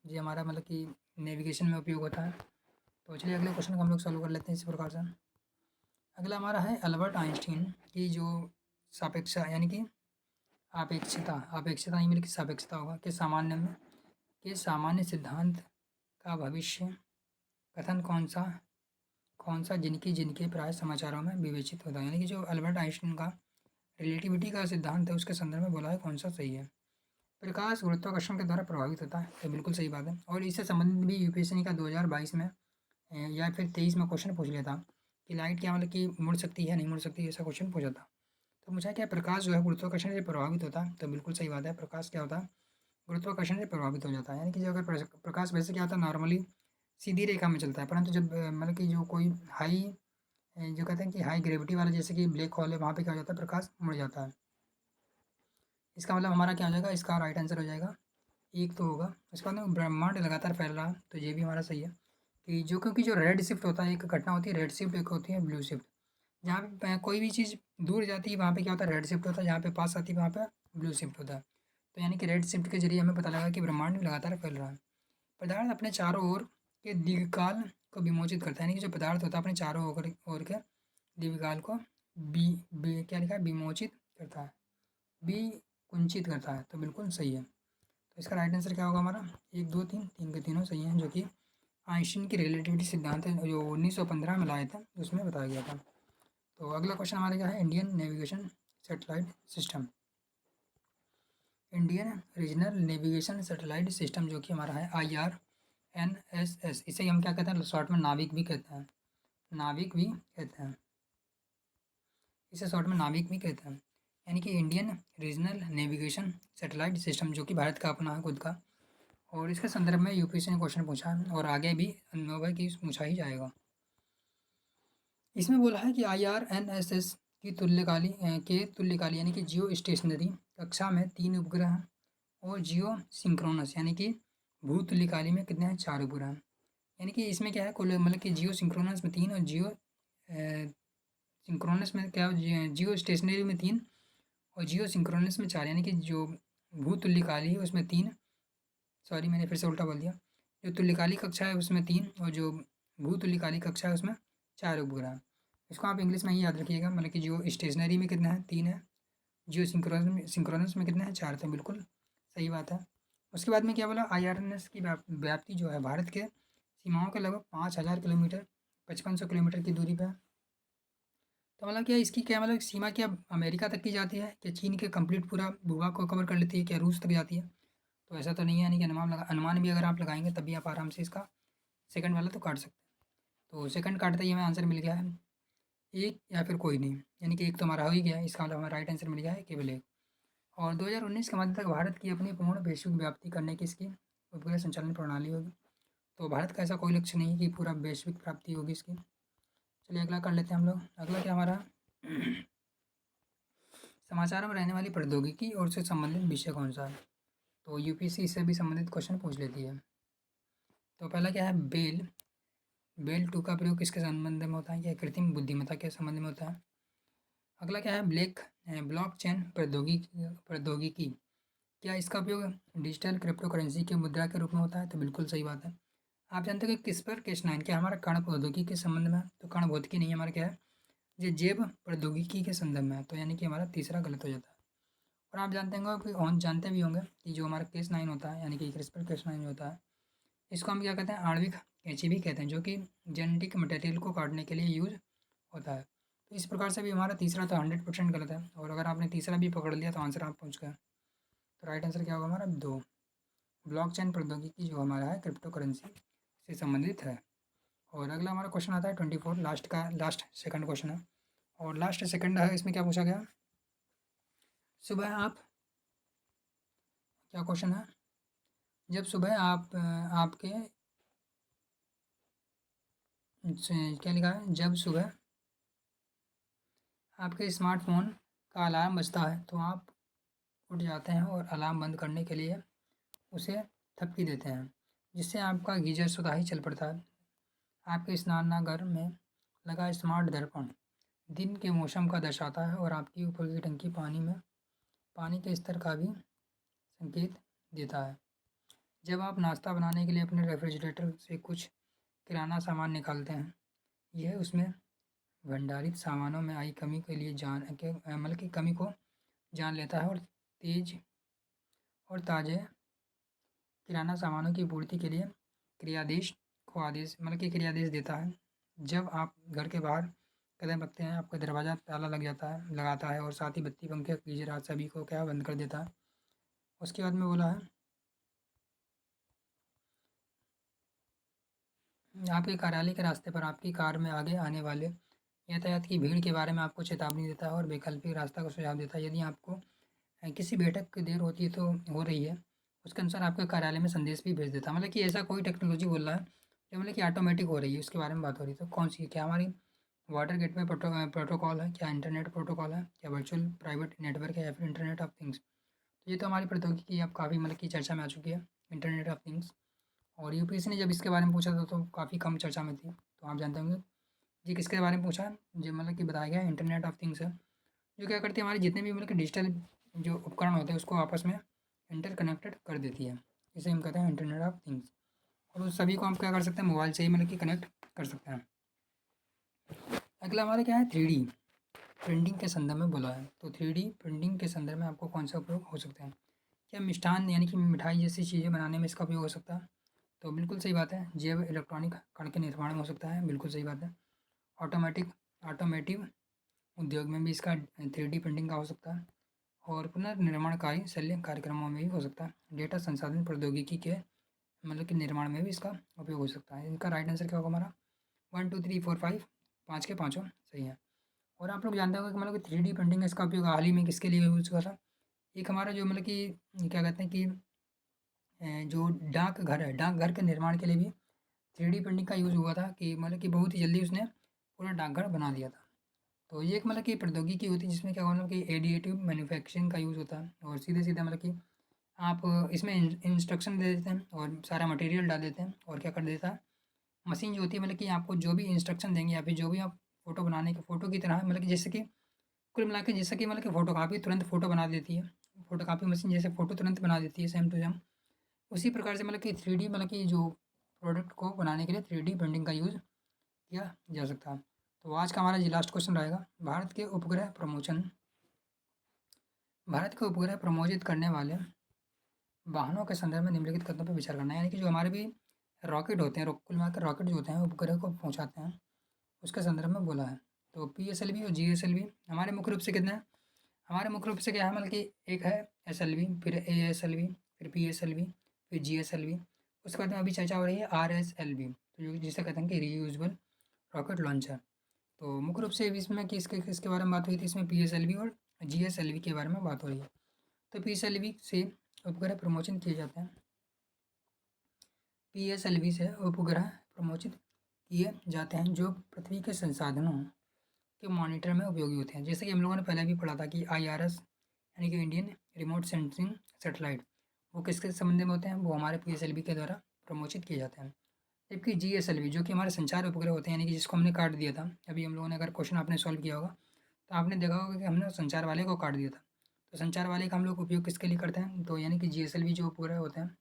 ये हमारा मतलब कि नेविगेशन में उपयोग होता है। तो चलिए अगले क्वेश्चन को हम लोग सॉल्व कर लेते हैं इसी प्रकार से। अगला हमारा है अल्बर्ट आइंस्टीन की जो सापेक्षा यानी कि अपेक्षिता अपेक्षिता नहीं बल्कि सापेक्षता होगा के सामान्य सिद्धांत का भविष्य कथन कौन सा जिनकी जिनके प्राय समाचारों में विवेचित होता है। यानी कि जो अल्बर्ट आइंस्टीन का रिलेटिविटी का सिद्धांत है उसके संदर्भ में बोला है कौन सा सही है। प्रकाश गुरुत्वाकर्षण के द्वारा प्रभावित होता है, तो बिल्कुल सही बात है। और इससे संबंधित भी यूपीएससी का 2022 में या फिर 23 में क्वेश्चन पूछ लिया था कि लाइट क्या मतलब कि मुड़ सकती है नहीं मुड़ सकती, ऐसा क्वेश्चन पूछा था। तो मुझे क्या प्रकाश जो है गुरुत्वाकर्षण से प्रभावित होता है, तो बिल्कुल सही बात है। प्रकाश क्या होता है, गुरुत्वाकर्षण से प्रभावित हो जाता है। यानी कि जो अगर प्रकाश वैसे क्या होता है, नॉर्मली सीधी रेखा में चलता है, परंतु जब मतलब कि जो कोई हाई जो कहते हैं कि हाई ग्रेविटी वाला जैसे कि ब्लैक होल है, वहाँ पे क्या हो जाता है, प्रकाश मुड़ जाता है। इसका मतलब हमारा क्या हो जाएगा, इसका राइट आंसर हो जाएगा एक तो होगा। इसके बाद में ब्रह्मांड लगातार फैल रहा है, तो ये भी हमारा सही है कि जो क्योंकि जो रेड शिफ्ट होता है, एक घटना होती है रेड शिफ्ट, एक होती है ब्लू शिफ्ट। जहाँ पे कोई भी चीज़ दूर जाती है वहाँ पे क्या होता है, रेड शिफ्ट होता है, जहाँ पे पास आती है वहाँ पे ब्लू शिफ्ट होता है। तो यानी कि रेड शिफ्ट के जरिए हमें पता लगा कि ब्रह्मांड लगातार फैल रहा है। पदार्थ अपने चारों ओर के दीर्घकाल को विमोचित करता है, यानी कि जो पदार्थ होता है अपने चारों ओर के दीर्घकाल को क्या लिखा है, विमोचित करता है, विकुंचित करता है। तो बिल्कुल सही है। तो इसका राइट आंसर क्या होगा हमारा, एक दो तीन, तीन के तीनों सही हैं, जो कि आइंस्टीन की रिलेटिविटी सिद्धांत है जो 1915 में लाए थे, उसमें बताया गया था। तो अगला क्वेश्चन हमारे क्या है, Indian navigation satellite system, Indian regional navigation satellite system जो कि हमारा है IRNSS, इसे हम क्या कहते हैं, शॉर्ट में नाविक भी कहते हैं, नाविक भी कहते हैं, इसे शॉर्ट में नाविक भी कहते हैं। यानी कि Indian regional navigation satellite system जो कि भारत का अपना है खुद का, और इसके संदर्भ में यूपीएससी ने क्वेश्चन पूछा है और आगे भी अनुभव है कि पूछा ही जाएगा। इसमें बोला है कि IRNSS की तुल्यकाली यानी कि जियो स्टेशनरी कक्षा में 3 उपग्रह हैं और जियो सिंक्रोनस यानी कि भूतुल्यकाली में कितने हैं, 4 उपग्रह हैं। यानी कि इसमें क्या है, कुल मतलब कि जियो सिंक्रोनस में 3 और जियो सिंक्रोनस में क्या, जियो स्टेशनरी में 3 और जियो सिंक्रोनस में 4, यानी कि जो भूतुल्यकाली है उसमें 3, सॉरी मैंने फिर से उल्टा बोल दिया, जो तुल्यकाली कक्षा है उसमें 3 और जो भूतुल्यकाली कक्षा है उसमें 4 उपग्रह हैं। इसको आप इंग्लिश में ही याद रखिएगा, मतलब कि जो स्टेशनरी में कितना है, 3 है, जियो सिंक्रोनस में कितना है, 4, तो बिल्कुल सही बात है। उसके बाद में क्या बोला, IRNS की व्याप्ति जो है भारत के सीमाओं के लगभग 5000 किलोमीटर 5500 किलोमीटर की दूरी पर है। तो मतलब क्या इसकी क्या मतलब सीमा क्या अमेरिका तक की जाती है, क्या चीन के कंप्लीट पूरा भूभाग को कवर कर लेती है, क्या रूस तक जाती है, तो ऐसा तो नहीं है। यानी कि अनुमान भी अगर आप लगाएंगे तब भी आप आराम से इसका सेकंड वाला तो काट सकते हैं। तो सेकंड काटते ही हमें आंसर मिल गया है एक या फिर कोई नहीं, यानी कि एक तो हमारा हो ही गया, इसका मतलब हमारा राइट आंसर मिल गया है केवल एक। और 2019 के मध्य तक भारत की अपनी पूर्ण वैश्विक व्याप्ति करने की इसकी उपग्रह संचालन प्रणाली होगी। तो भारत का ऐसा कोई लक्ष्य नहीं है कि पूरा वैश्विक प्राप्ति होगी इसकी। चलिए अगला कर लेते हैं हम लोग। अगला क्या हमारा समाचारों में रहने वाली प्रौद्योगिकी और उससे संबंधित विषय कौन सा है? तो यूपीएससी इससे भी संबंधित क्वेश्चन पूछ लेती है। तो पहला क्या है, बेल 2 का प्रयोग किसके संबंध में होता है? या कृत्रिम बुद्धिमत्ता के संबंध में होता है। अगला क्या है, ब्लॉकचेन प्रौद्योगिकी, क्या इसका उपयोग डिजिटल क्रिप्टो करेंसी के मुद्रा के रूप में होता है? तो बिल्कुल सही बात है। आप जानते हो कि किसपर केस 9 क्या हमारा कण प्रौद्योगिकी के संबंध में है? तो कण भौतिकी नहीं, हमारा क्या है, ये जैव प्रौद्योगिकी के संदर्भ में है। तो यानी कि हमारा तीसरा गलत हो जाता है। और आप जानते भी होंगे कि जो हमारा केस 9 होता है, यानी कि क्रिस्पर केस 9 होता है, इसको हम क्या कहते हैं, आणविक कैंची भी कहते हैं, जो कि जेनेटिक मटेरियल को काटने के लिए यूज होता है। तो इस प्रकार से भी हमारा तीसरा तो 100% गलत है। और अगर आपने तीसरा भी पकड़ लिया तो आंसर आप पहुँच गए। तो राइट आंसर क्या होगा हमारा 2, ब्लॉकचेन प्रौद्योगिकी जो हमारा है क्रिप्टो करेंसी से संबंधित है। और अगला हमारा क्वेश्चन आता है 24, लास्ट सेकंड क्वेश्चन है। और लास्ट सेकंड है, इसमें क्या पूछा गया, सुबह आप, क्या क्वेश्चन है, जब सुबह आपके क्या लिखा है, जब सुबह आपके स्मार्टफोन का अलार्म बजता है तो आप उठ जाते हैं और अलार्म बंद करने के लिए उसे थपकी देते हैं, जिससे आपका गीजर स्वतः ही चल पड़ता है। आपके स्नानागार में लगा स्मार्ट दर्पण दिन के मौसम का दर्शाता है और आपकी ऊपर की टंकी पानी के स्तर का भी संकेत देता है। जब आप नाश्ता बनाने के लिए अपने रेफ्रिजरेटर से कुछ किराना सामान निकालते हैं, यह उसमें भंडारित सामानों में आई कमी के लिए मतलब की कमी को जान लेता है और तेज और ताज़े किराना सामानों की पूर्ति के लिए क्रियादेश देता है। जब आप घर के बाहर कदम रखते हैं, आपका दरवाज़ा ताला लगाता है और साथ ही बत्ती, पंखे, गीजर आदि सभी को क्या बंद कर देता है। उसके बाद में बोला है, आपके कार्यालय के रास्ते पर आपकी कार में आगे आने वाले यातायात की भीड़ के बारे में आपको चेतावनी देता है और वैकल्पिक रास्ता का सुझाव देता है। यदि आपको किसी बैठक की देर होती है तो हो रही है, उसके अनुसार आपके कार्यालय में संदेश भी भेज देता है। मतलब कि ऐसा कोई टेक्नोलॉजी बोल रहा है जो मतलब कि ऑटोमेटिक हो रही है, उसके बारे में बात हो रही है। तो कौन सी है, क्या हमारी वाटर गेटवे प्रोटोकॉल है, क्या इंटरनेट प्रोटोकॉल है, क्या वर्चुअल प्राइवेट नेटवर्क है, या फिर इंटरनेट ऑफ थिंग्स? तो ये तो हमारी प्रौद्योगिकी अब काफ़ी मतलब कि चर्चा में आ चुकी है, इंटरनेट ऑफ थिंग्स। और यूपीएससी ने जब इसके बारे में पूछा था तो काफ़ी कम चर्चा में थी। तो आप जानते होंगे ये किसके बारे में पूछा है, जो मतलब कि बताया गया है इंटरनेट ऑफ थिंग्स है, जो क्या करती है, हमारे जितने भी मतलब कि डिजिटल जो उपकरण होते हैं उसको आपस में इंटरकनेक्टेड कर देती है। इसे हम कहते हैं इंटरनेट ऑफ थिंग्स। और उस सभी को हम क्या कर सकते हैं, मोबाइल से ही मतलब कि कनेक्ट कर सकते हैं। अगला हमारा क्या है, 3D प्रिंटिंग के संदर्भ में बोला है। तो 3D प्रिंटिंग के संदर्भ में आपको कौन सा उपयोग हो सकता है? क्या मिष्ठान यानी कि मिठाई जैसी चीज़ें बनाने में इसका उपयोग हो सकता है? तो बिल्कुल सही बात है, जैव इलेक्ट्रॉनिक कण के निर्माण में हो सकता है, बिल्कुल सही बात है। ऑटोमेटिव उद्योग में भी इसका 3D प्रिंटिंग का हो सकता है। और पुनर्निर्माणकारी शल्य कार्यक्रमों में भी हो सकता है। डेटा संसाधन प्रौद्योगिकी के मतलब कि निर्माण में भी इसका उपयोग हो सकता है। इनका राइट आंसर क्या होगा हमारा, 1 2 3 4 5, 5 के पाँचों सही है। और आप लोग जानते होंगे कि मतलब कि 3D प्रिंटिंग इसका उपयोग हाल ही में किसके लिए यूज़ हुआ था? एक हमारा जो मतलब कि क्या कहते हैं कि जो डाकघर है, डाकघर के निर्माण के लिए भी 3D प्रिंटिंग का यूज़ हुआ था, कि मतलब कि बहुत ही जल्दी उसने पूरा डाकघर बना दिया था। तो ये एक मतलब कि प्रौद्योगिकी होती है जिसमें क्या होना कि एडिटिव मैन्युफैक्चरिंग का यूज़ होता है। और सीधे-सीधे मतलब कि आप इसमें इंस्ट्रक्शन दे देते हैं और सारा मटेरियल डाल देते हैं, और क्या कर देता है, मशीन जो होती है मतलब कि आपको जो भी इंस्ट्रक्शन देंगे या फिर जो भी आप फ़ोटो बनाने के फ़ोटो की तरह मतलब कि जैसे कि कुल मिला के जैसे कि मतलब कि फ़ोटोकॉपी तुरंत फ़ोटो बना देती है। फ़ोटोकॉपी मशीन जैसे फ़ोटो तुरंत बना देती है सेम टू सेम, उसी प्रकार से मतलब कि 3D मतलब कि जो प्रोडक्ट को बनाने के लिए 3D प्रिंटिंग का यूज़ किया जा सकता है। तो आज का हमारा ये लास्ट क्वेश्चन रहेगा, भारत के उपग्रह प्रमोजित करने वाले वाहनों के संदर्भ में निम्नलिखित कथनों पर विचार करना है। यानी कि जो हमारे भी रॉकेट होते हैं, कुल मिलाकर रॉकेट जो होते हैं उपग्रह को पहुंचाते हैं, उसके संदर्भ में बोला है। तो PSLV और GSLV हमारे मुख्य रूप से कितने हैं, हमारे मुख्य रूप से क्या है, मतलब कि एक है SLV, फिर ASLV, फिर PSLV, फिर GSLV। उसके बाद में अभी चर्चा हो रही है RSLV, तो जो जिसे कहते हैं कि रीयूजेबल रॉकेट लॉन्चर। तो मुख्य रूप से इसमें किसके किसके बारे में बात हुई थी, इसमें PSLV और GSLV के बारे में बात हो रही है। तो PSLV से उपग्रह प्रमोशन किए जाते हैं, PSLV से उपग्रह प्रमोचित किए जाते हैं जो पृथ्वी के संसाधनों के मॉनिटर में उपयोगी होते हैं। जैसे कि हम लोगों ने पहले भी पढ़ा था कि IRS यानी कि इंडियन रिमोट सेंसिंग सैटेलाइट, वो किसके संबंध में होते हैं, वो हमारे PSLV के द्वारा प्रमोचित किए जाते हैं। जबकि GSLV जो कि हमारे संचार उपग्रह होते हैं, यानी कि जिसको हमने काट दिया था, अभी हम लोगों ने अगर क्वेश्चन आपने सॉल्व किया होगा तो आपने देखा होगा कि हमने संचार वाले को काट दिया था। तो संचार वाले का हम लोग उपयोग किसके लिए करते हैं, तो यानी कि GSLV जो उपग्रह होते हैं,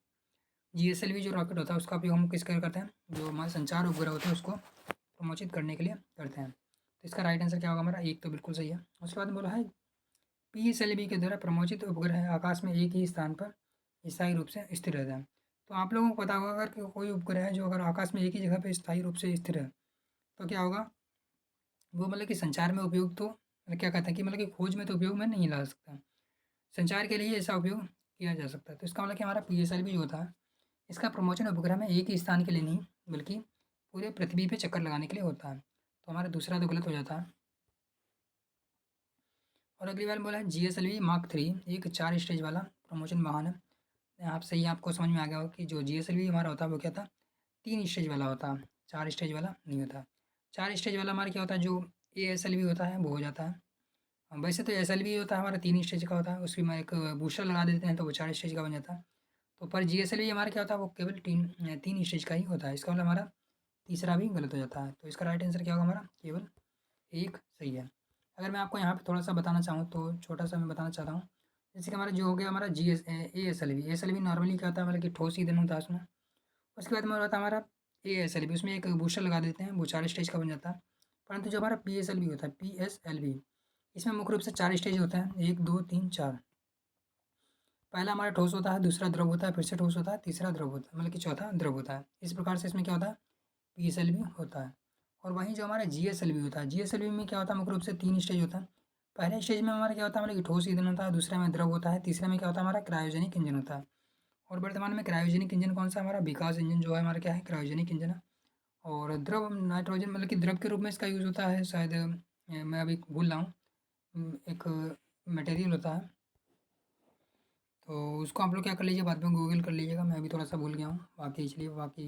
GSLV जो रॉकेट होता है उसका उपयोग हम किसके लिए करते हैं, जो हमारे संचार उपग्रह होते हैं उसको प्रमोचित करने के लिए करते हैं। तो इसका राइट आंसर क्या होगा हमारा, एक तो बिल्कुल सही है। उसके बाद बोला है PSLV के द्वारा प्रमोचित उपग्रह आकाश में एक ही स्थान पर स्थायी रूप से स्थिर रहता है। तो आप लोगों को पता होगा अगर कोई उपग्रह है जो अगर आकाश में एक ही जगह पर स्थायी रूप से स्थिर है तो क्या होगा, वो मतलब कि संचार में उपयोग तो क्या कहते हैं कि मतलब कि खोज में तो उपयोग में नहीं ला सकता, संचार के लिए ऐसा उपयोग किया जा सकता है। तो इसका मतलब कि हमारा PSLV जो होता है इसका प्रमोशन उपग्रह में एक ही स्थान के लिए नहीं बल्कि पूरे पृथ्वी पे चक्कर लगाने के लिए होता है। तो हमारा दूसरा तो गलत हो जाता है। और अगली बार बोला है GSLV मार्क 3 एक 4 स्टेज वाला प्रमोशन वाहन है। आप सही आपको समझ में आ गया हो कि जो GSLV हमारा होता है वो क्या था, 3 स्टेज वाला होता है, 4 स्टेज वाला नहीं होता। 4 स्टेज वाला हमारा क्या होता है, जो ASLV होता है वो हो जाता है। वैसे तो SLV होता है हमारा 3 स्टेज का होता है, उसमें एक बूस्टर लगा देते हैं तो वो 4 स्टेज का बन जाता है। तो पर GSLV हमारा क्या होता है, वो केवल 3 स्टेज का ही होता है। इसका मतलब हमारा तीसरा भी गलत हो जाता है। तो इसका राइट आंसर क्या होगा हमारा, केवल एक सही है। अगर मैं आपको यहाँ पे थोड़ा सा बताना चाहूँ तो छोटा सा मैं बताना चाहता हूँ, जैसे कि हमारा जो हो गया हमारा ASLV नॉर्मली क्या होता है, मतलब कि ठोस ईंधन होता है उसमें। उसके बाद में होता है हमारा ASLV, उसमें एक बूस्टर लगा देते हैं, वो 4 स्टेज का बन जाता है। परंतु जो हमारा PSLV होता है, PSLV इसमें मुख्य रूप से 4 स्टेज होते हैं, 1 2 3 4। पहला हमारा ठोस होता है, दूसरा द्रव होता है, फिर से ठोस होता है, तीसरा द्रव होता है, मतलब कि चौथा द्रव होता है। इस प्रकार से इसमें क्या होता है, PSLV होता है। और वहीं जो हमारा GSLV होता है, GSLV में क्या होता है, मुख्य रूप से 3 स्टेज होता है। पहले स्टेज में हमारा क्या होता है, मतलब कि ठोस ईंधन होता है, दूसरे में द्रव होता है, तीसरे में क्या होता है हमारा क्रायोजेनिक इंजन होता है। और वर्तमान में क्रायोजेनिक इंजन कौन सा, हमारा विकास इंजन जो है हमारा क्या है, क्रायोजेनिक इंजन है। और द्रव नाइट्रोजन मतलब कि द्रव के रूप में इसका यूज़ होता है शायद, मैं अभी भूल रहा हूँ, एक मटेरियल होता है, तो उसको आप लोग क्या कर लीजिए, बाद में गूगल कर लीजिएगा, मैं अभी थोड़ा सा भूल गया हूँ। बाकी इसलिए बाकी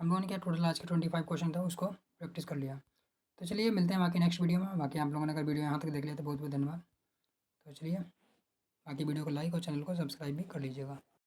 हम लोगों ने क्या टोटल आज के 25 क्वेश्चन था उसको प्रैक्टिस कर लिया। तो चलिए मिलते हैं बाकी नेक्स्ट वीडियो में। बाकी आप लोगों ने अगर वीडियो यहाँ तक देख लिया तो बहुत बहुत धन्यवाद। तो चलिए बाकी वीडियो को लाइक और चैनल को सब्सक्राइब भी कर लीजिएगा।